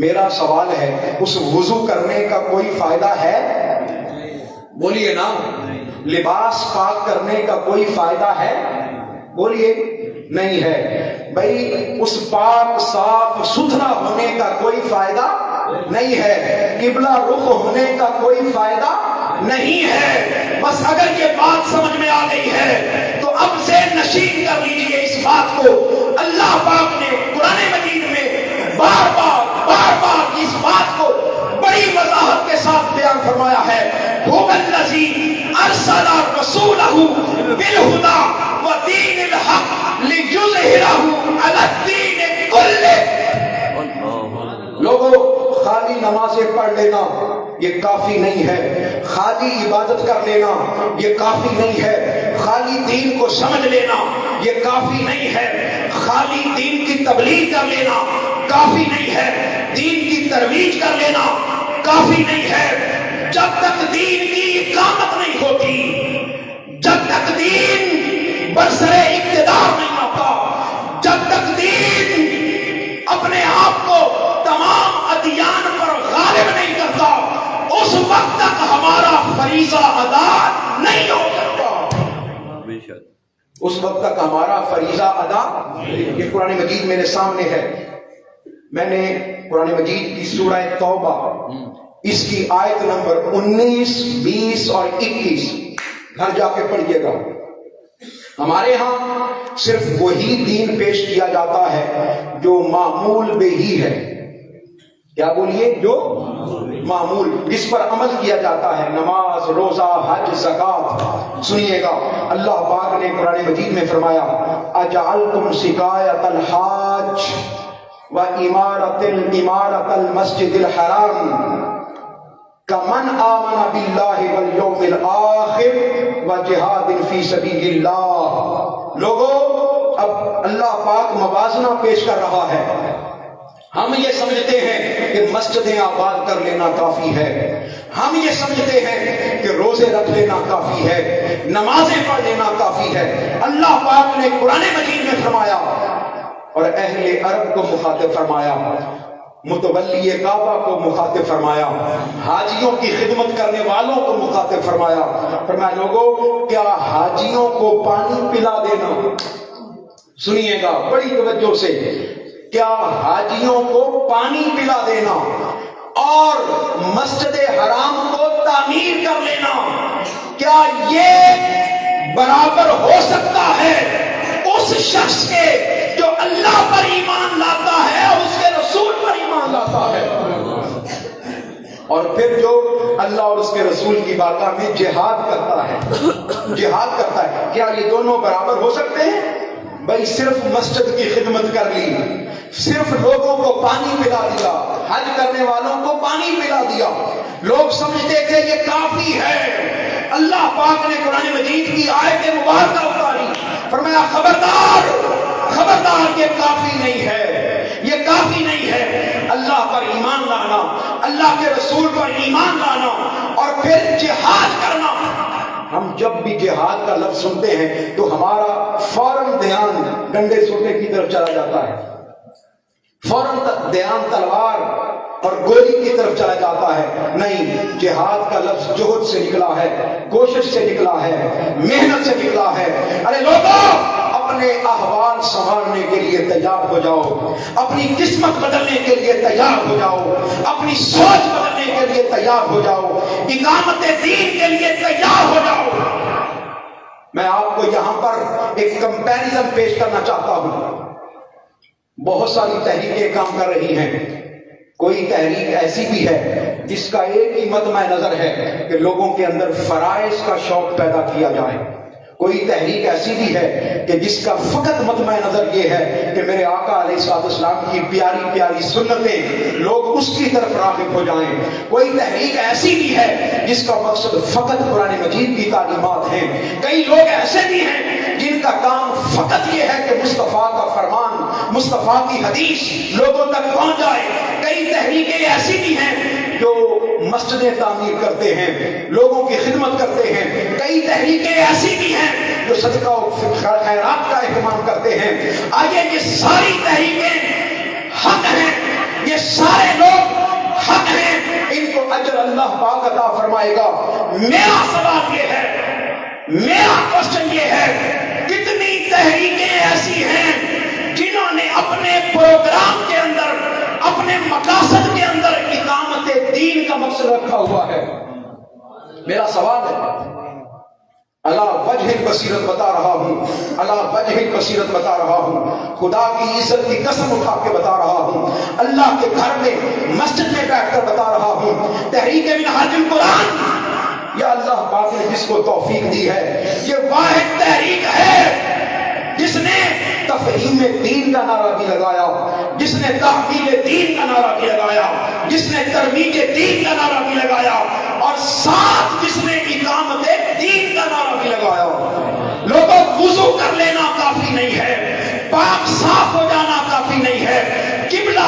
میرا سوال ہے، اس وضو کرنے کا کوئی فائدہ ہے؟ بولیے نا۔ لباس پاک کرنے کا کوئی فائدہ ہے؟ بولیے نہیں ہے۔ بھائی اس پاک صاف ستھرا ہونے کا کوئی فائدہ نہیں ہے، قبلہ رخ ہونے کا کوئی فائدہ نہیں ہے۔ بس اگر یہ بات سمجھ میں آ گئی ہے تو اب سے نشین کر لیجئے اس بات کو۔ اللہ پاک نے قرآن مجید میں بار بار اس بات کو بڑی وضاحت کے ساتھ بیان فرمایا ہے۔ هو الذی ارسل رسولہ بالہدی ودین الحق لیظہرہ علی الدین کلہ۔ لوگوں، خالی نمازیں پڑھ لینا یہ کافی نہیں ہے، خالی عبادت کر لینا یہ کافی نہیں ہے، خالی دین کو سمجھ لینا یہ کافی نہیں ہے، خالی دین کی تبلیغ کر لینا کافی نہیں ہے، دین کی ترویج کر لینا کافی نہیں ہے، جب تک دین کی اقامت نہیں ہوتی، جب تک دین برسر اقتدار نہیں آتا، جب تک دین اپنے آپ کو تمام ادیان پر غالب نہیں کرتا، اس وقت تک ہمارا فریضہ ادا نہیں ہو سکتا، اس وقت تک ہمارا فریضہ ادا۔ یہ قرآن مجید میرے سامنے ہے، میں نے قرآن مجید کی سورہ توبہ اس کی آیت نمبر 19، 20 اور 21 گھر جا کے پڑھیے گا۔ ہمارے ہاں صرف وہی دین پیش کیا جاتا ہے جو معمول بہ ہی ہے، کیا بولیے؟ جو معمول، جس پر عمل کیا جاتا ہے، نماز، روزہ، حج، زکوٰۃ۔ سنیے گا، اللہ پاک نے قرآن مجید میں فرمایا اجعلتم سقایۃ الحاج و عمارت المسجد الحرام کمن آمن باللہ والیوم الآخر و جہاد فی سبیل اللہ۔ لوگوں، اب اللہ پاک موازنہ پیش کر رہا ہے۔ ہم یہ سمجھتے ہیں کہ مسجدیں آباد کر لینا کافی ہے، ہم یہ سمجھتے ہیں کہ روزے رکھ لینا کافی ہے، نمازیں پڑھ لینا کافی ہے۔ اللہ پاک نے قرآن مجید میں فرمایا اور اہل عرب کو مخاطب فرمایا، متولی کعبہ کو مخاطب فرمایا، حاجیوں کی خدمت کرنے والوں کو مخاطب فرمایا۔ فرمایا لوگوں، کیا حاجیوں کو پانی پلا دینا، سنیے گا بڑی توجہ سے، کیا حاجیوں کو پانی پلا دینا اور مسجد حرام کو تعمیر کر لینا، کیا یہ برابر ہو سکتا ہے اس شخص کے جو اللہ پر ایمان لاتا ہے اور اس کے رسول پر ایمان لاتا ہے، اور پھر جو اللہ اور اس کے رسول کی بارگاہ میں جہاد کرتا ہے، جہاد کرتا ہے؟ کیا یہ دونوں برابر ہو سکتے ہیں؟ بھائی صرف مسجد کی خدمت کر لی، صرف لوگوں کو پانی پلا دیا، حج کرنے والوں کو پانی پلا دیا، لوگ سمجھتے تھے یہ کافی ہے۔ اللہ پاک نے قرآن مجید کی آیت مبارکہ اتاری، فرمایا خبردار خبردار، یہ کافی نہیں ہے، یہ کافی نہیں ہے۔ اللہ پر ایمان لانا، اللہ کے رسول پر ایمان لانا اور پھر جہاد کرنا۔ ہم جب بھی جہاد کا لفظ سنتے ہیں تو ہمارا فوراً دھیان ڈنڈے سوٹے کی طرف چلا جاتا ہے، فوراً دھیان تلوار اور گولی کی طرف چلا جاتا ہے۔ نہیں، جہاد کا لفظ جہد سے نکلا ہے، کوشش سے نکلا ہے، محنت سے نکلا ہے۔ ارے لوگوں، اپنے احوال سنبھالنے کے لیے تیار ہو جاؤ، اپنی قسمت بدلنے کے لیے تیار ہو جاؤ، اپنی سوچ بدلنے کے لیے تیار ہو جاؤ، اقامت دین کے لیے تیار ہو جاؤ۔ میں آپ کو یہاں پر ایک کمپیریزن پیش کرنا چاہتا ہوں۔ بہت ساری تحریکیں کام کر رہی ہیں، کوئی تحریک ایسی بھی ہے جس کا ایک ہی مطمع نظر ہے کہ لوگوں کے اندر فرائض کا شوق پیدا کیا جائے، کوئی تحریک ایسی بھی ہے کہ جس کا فقط مطمع نظر یہ ہے کہ میرے آقا علیہ السلام کی پیاری پیاری سنتیں لوگ اس کی طرف راغب ہو جائیں، کوئی تحریک ایسی بھی ہے جس کا مقصد فقط قرآن مجید کی تعلیمات ہیں، کئی لوگ ایسے بھی ہیں جن کا کام فقط یہ ہے کہ مصطفیٰ کا فرمان، مصطفیٰ کی حدیث لوگوں تک پہنچ جائے، کئی تحریکیں ایسی بھی ہیں جو مسجدیں تعمیر کرتے ہیں، لوگوں کی خدمت کرتے ہیں، کئی تحریکیں ایسی بھی ہیں جو صدقہ و خیرات کا اہتمام کرتے ہیں۔ آئیے، یہ ساری تحریکیں حق ہیں، یہ سارے لوگ حق ہیں، ان کو اجر اللہ پاک عطا فرمائے گا۔ میرا سوال یہ ہے، میرا کوشچن یہ ہے، کتنی تحریکیں ایسی ہیں جنہوں نے اپنے پروگرام کے اندر، اپنے مقاصد کے اندر اقامت دین کا مقصد رکھا ہوا ہے؟ میرا سوال ہے، اللہ وجہ بصیرت بتا رہا ہوں، اللہ وجہ بصیرت بتا رہا ہوں، خدا کی عزت کی قسم اٹھا کے بتا رہا ہوں، اللہ کے گھر میں مسجد میں بیٹھ کر بتا رہا ہوں، تحریک منہاج القرآن، یا اللہ پاک نے جس کو توفیق دی ہے، یہ واحد تحریک ہے جس نے تفہیم دین کا نعرہ بھی لگایا، جس نے تحمیل دین کا نعرہ بھی لگایا، جس نے ترویج دین کا نعرہ بھی لگایا، اور ساتھ جس نے اقامت دین کا نعرہ بھی لگایا۔ لوگوں، وضو کر لینا کافی نہیں ہے، پاک صاف ہو جانا کافی نہیں ہے، قبلہ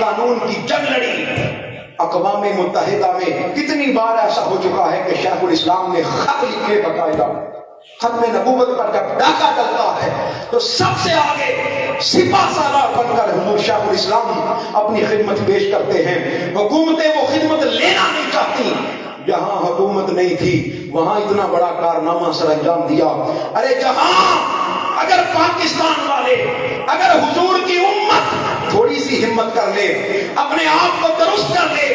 قانون کی جنگ لڑی. اقوام متحدہ میں کتنی بار ایسا ہو چکا ہے کہ شیخ الاسلام نے خط لکھے باقاعدہ. ختم نبوت پر جب ڈاکہ ڈلتا ہے تو سب سے آگے سپاہ سالار بن کر حضور شیخ الاسلام اپنی خدمت پیش کرتے ہیں. حکومتیں وہ خدمت لینا نہیں چاہتی. جہاں حکومت نہیں تھی وہاں اتنا بڑا کارنامہ سر انجام دیا. ارے جہاں اگر پاکستان والے، اگر حضور کی امت تھوڑی سی ہمت کر لے، اپنے آپ کو درست کر لے،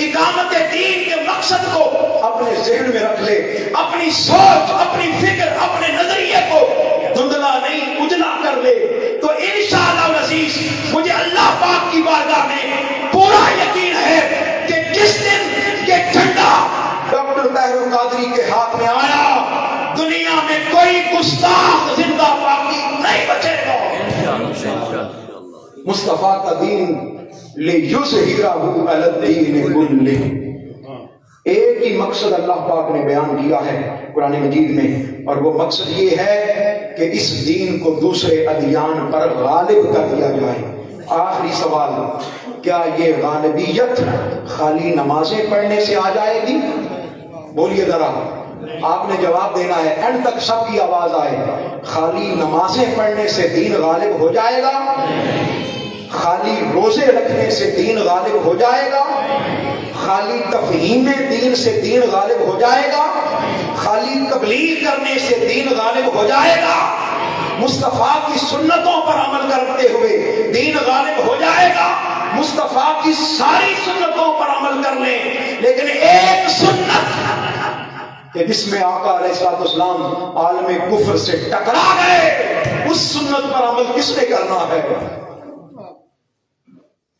اقامت دین کے مقصد کو اپنے ذہن میں رکھ لے، اپنی سوچ، اپنی فکر، اپنے نظریے کو دھندلا نہیں اجلا کر لے، تو انشاءاللہ العزیز مجھے اللہ پاک کی بارگاہ میں پورا یقین ہے کہ جس دن یہ جھنڈا ڈاکٹر طاہر القادری کے ہاتھ میں آیا، دنیا میں کوئی گستاخ زندہ باقی نہیں بچے گا. مصطفیٰ کا دین لِیُظْہِرَهُ عَلَى الدِّینِ کُلِّهِ. ایک ہی مقصد اللہ پاک نے بیان کیا ہے قرآن مجید میں، اور وہ مقصد یہ ہے کہ اس دین کو دوسرے ادیان پر غالب کر دیا جائے. آخری سوال، کیا یہ غالبیت خالی نمازیں پڑھنے سے آ جائے گی؟ بولیے ذرا، آپ نے جواب دینا ہے، اینڈ تک سب کی آواز آئے. خالی نمازیں پڑھنے سے دین غالب ہو جائے گا؟ خالی روزے رکھنے سے دین غالب ہو جائے گا؟ خالی تفہیم دین سے دین غالب ہو جائے گا؟ خالی تبلیغ کرنے سے دین غالب ہو جائے گا؟ مصطفیٰ کی سنتوں پر عمل کرتے ہوئے دین غالب ہو جائے گا؟ مصطفیٰ کی ساری سنتوں پر عمل کر لیں، لیکن ایک سنت کہ جس میں آقا علیہ السلام عالم کفر سے ٹکرا گئے، اس سنت پر عمل کس نے کرنا ہے؟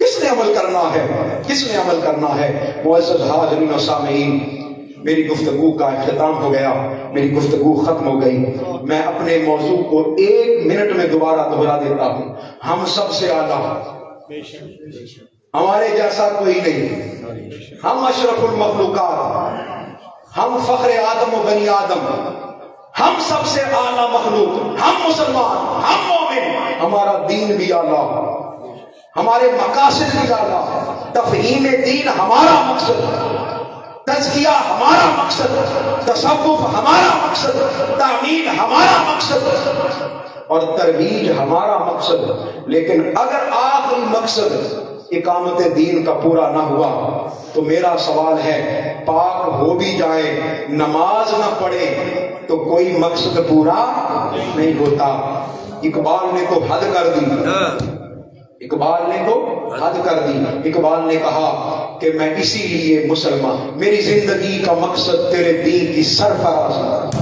کس نے عمل کرنا ہے؟ کس نے عمل کرنا ہے؟ معزز حاضرین و سامعین، میری گفتگو کا اختتام ہو گیا، میری گفتگو ختم ہو گئی. میں اپنے موضوع کو 1 منٹ میں دوبارہ دہرا دیتا ہوں. ہم سب سے اعلیٰ، ہمارے جیسا کوئی نہیں، ہم اشرف المخلوقات، ہم فخر آدم و بنی آدم، ہم سب سے اعلیٰ مخلوق، ہم مسلمان، ہم مومن. ہمارا دین بھی اعلیٰ، ہمارے مقاصد بھی اعلیٰ. تفہیم دین ہمارا مقصد، تزکیہ ہمارا مقصد، تصوف ہمارا مقصد، تعمیر ہمارا مقصد، اور ترویج ہمارا مقصد. لیکن اگر آخری مقصد اقامت دین کا پورا نہ ہوا تو میرا سوال ہے، پاک ہو بھی جائے، نماز نہ پڑھے تو کوئی مقصد پورا نہیں ہوتا. اقبال نے تو حد کر دی، اقبال نے تو حد کر دی. اقبال نے کہا کہ میں اسی لیے مسلمان، میری زندگی کا مقصد تیرے دین کی سرفرازی.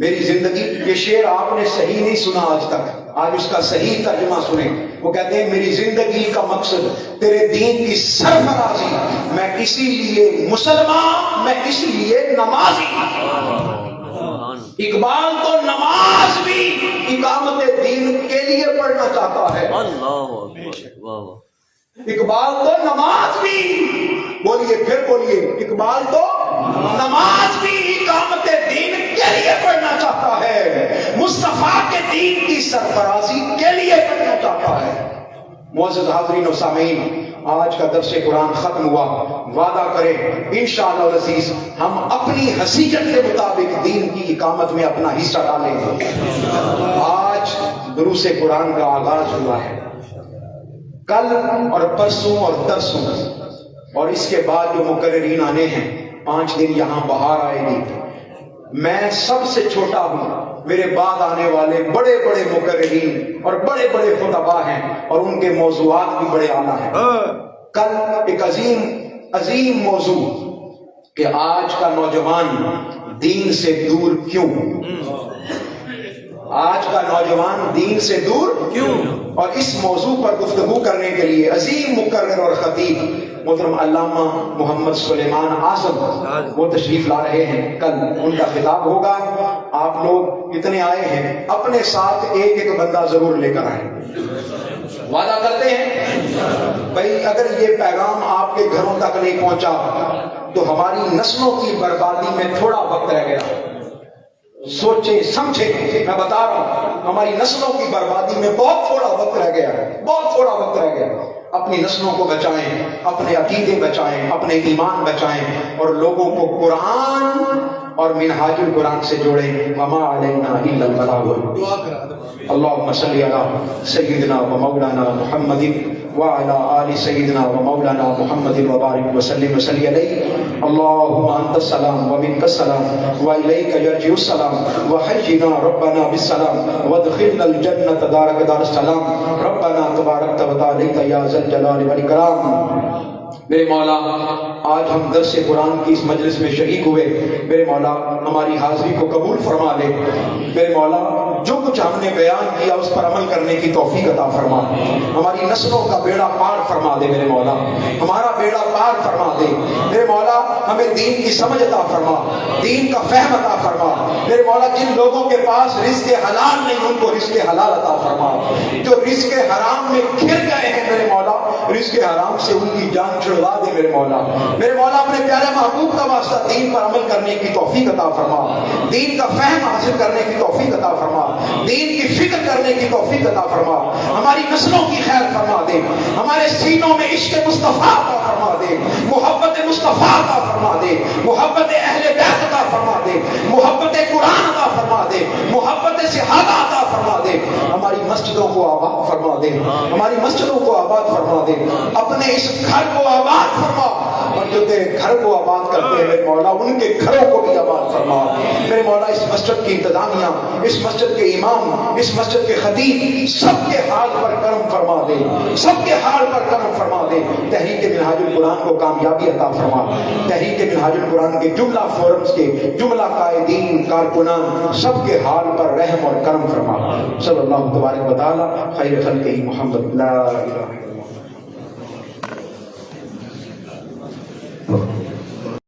میری زندگی، یہ شعر آپ نے صحیح نہیں سنا آج تک، آج اس کا صحیح ترجمہ سنیں. وہ کہتے ہیں میری زندگی کا مقصد تیرے دین کی سرفرازی، میں اسی لیے مسلمان، میں اسی لیے نمازی. اقبال تو نماز بھی اقامت دین کے لیے پڑھنا چاہتا ہے. اقبال تو نماز بھی، بولیے پھر بولیے، اقبال تو نماز بھی اقامت دین کے لیے پڑھنا چاہتا ہے، مصطفیٰ کے دین کی سرفرازی کے لیے پڑھنا چاہتا ہے. معزز حاضرین و سامعین، آج کا درس قرآن ختم ہوا. وعدہ کریں انشاءاللہ العزیز ہم اپنی حیثیت کے مطابق دین کی اقامت میں اپنا حصہ ڈالیں گے. آج دروس قرآن کا آغاز ہوا ہے، کل اور پرسوں اور ترسوں اور اس کے بعد جو مقررین آنے ہیں، 5 دن یہاں بہار آئے گی. میں سب سے چھوٹا ہوں، میرے بعد آنے والے بڑے بڑے مقررین اور بڑے بڑے خطباء ہیں اور ان کے موضوعات بھی بڑے اعلیٰ ہیں. کل ایک عظیم موضوع کہ آج کا نوجوان دین سے دور کیوں، آج کا نوجوان دین سے دور کیوں، اور اس موضوع پر گفتگو کرنے کے لیے عظیم مقرر اور خطیب محترم علامہ محمد سلیمان اعظم وہ تشریف لا رہے ہیں. کل ان کا خطاب ہوگا. آپ لوگ اتنے آئے ہیں، اپنے ساتھ ایک ایک بندہ ضرور لے کر آئیں. وعدہ کرتے ہیں بھائی اگر یہ پیغام آپ کے گھروں تک نہیں پہنچا تو ہماری نسلوں کی بربادی میں تھوڑا وقت رہ گیا. سوچیں سمجھیں. میں بتا رہا ہوں ہماری نسلوں کی بربادی میں بہت تھوڑا وقت رہ گیا ہے، بہت تھوڑا وقت رہ گیا. اپنی نسلوں کو بچائیں، اپنے عقیدے بچائیں، اپنے ایمان بچائیں، اور لوگوں کو قرآن اور منہاج القرآن سے جوڑیں. وما علینا الا البلاغ. اللهم صل علی سیدنا و مولانا محمد وعلى آل سيدنا ومولانا محمد وبارك وسلم وصلی علیہ. اللهم انت السلام ومنك السلام واليك يرجع السلام وحينا ربنا بالسلام وادخلنا الجنة دارك دار السلام. ربنا تبارك وتعالى يا ذا الجلال والإكرام. میرے مولا آج ہم درس قرآن کی اس مجلس میں شریک ہوئے. میرے مولا ہماری حاضری کو قبول فرما لے. میرے مولا جو کچھ ہم نے بیان کیا اس پر عمل کرنے کی توفیق عطا فرما. ہماری نسلوں کا بیڑا پار فرما دے میرے مولا، ہمارا بیڑا پار فرما دے میرے مولا. ہمیں دین کی سمجھ عطا فرما، دین کا فہم عطا فرما. میرے مولا جن لوگوں کے پاس رزق حلال نہیں ان کو رزق حلال عطا فرما. جو رزق حرام میں گھر گئے ہیں میرے مولا رزق حرام سے ان کی جان چھڑوا دے میرے مولا. میرے مولا اپنے پیارے محبوب کا واسطہ دین پر عمل کرنے کی توفیق عطا فرما، دین کا فہم حاصل کرنے کی توفیق عطا فرما، دین کی فکر کرنے کی توفیق عطا فرما. ہماری نسلوں کی خیر فرما دے، ہمارے سینوں میں عشق مصطفیٰ عطا فرما دے، محبت مصطفیٰ عطا فرما دے، محبت اہل بیت عطا فرما دے، محبت قرآن عطا فرما دے، محبت صحابہ عطا فرما دے. ہماری مسجدوں کو آباد فرما دے، ہماری مسجدوں کو آباد فرما دے. اپنے اس گھر کو آباد فرما، اور جو تیرے گھر کو آباد کرتے ہیں میرے مولا ان کے گھروں کو بھی آباد فرما. میرے مولا اس مسجد کی انتظامیہ، اس مسجد کے امام، اس مسجد کے خطیب سب کے حال پر کرم فرما دے، سب کے حال پر کرم فرما دے. تحریک منہاج القرآن کو کامیابی عطا فرما. تحریک منہاج القرآن کے جملہ فورمز کے جملہ قائدین کارکنان سب کے حال پر رحم اور کرم فرما. صلی اللہ تبارک و تعالی خیر خلقہ محمد. لا الہ الا اللہ.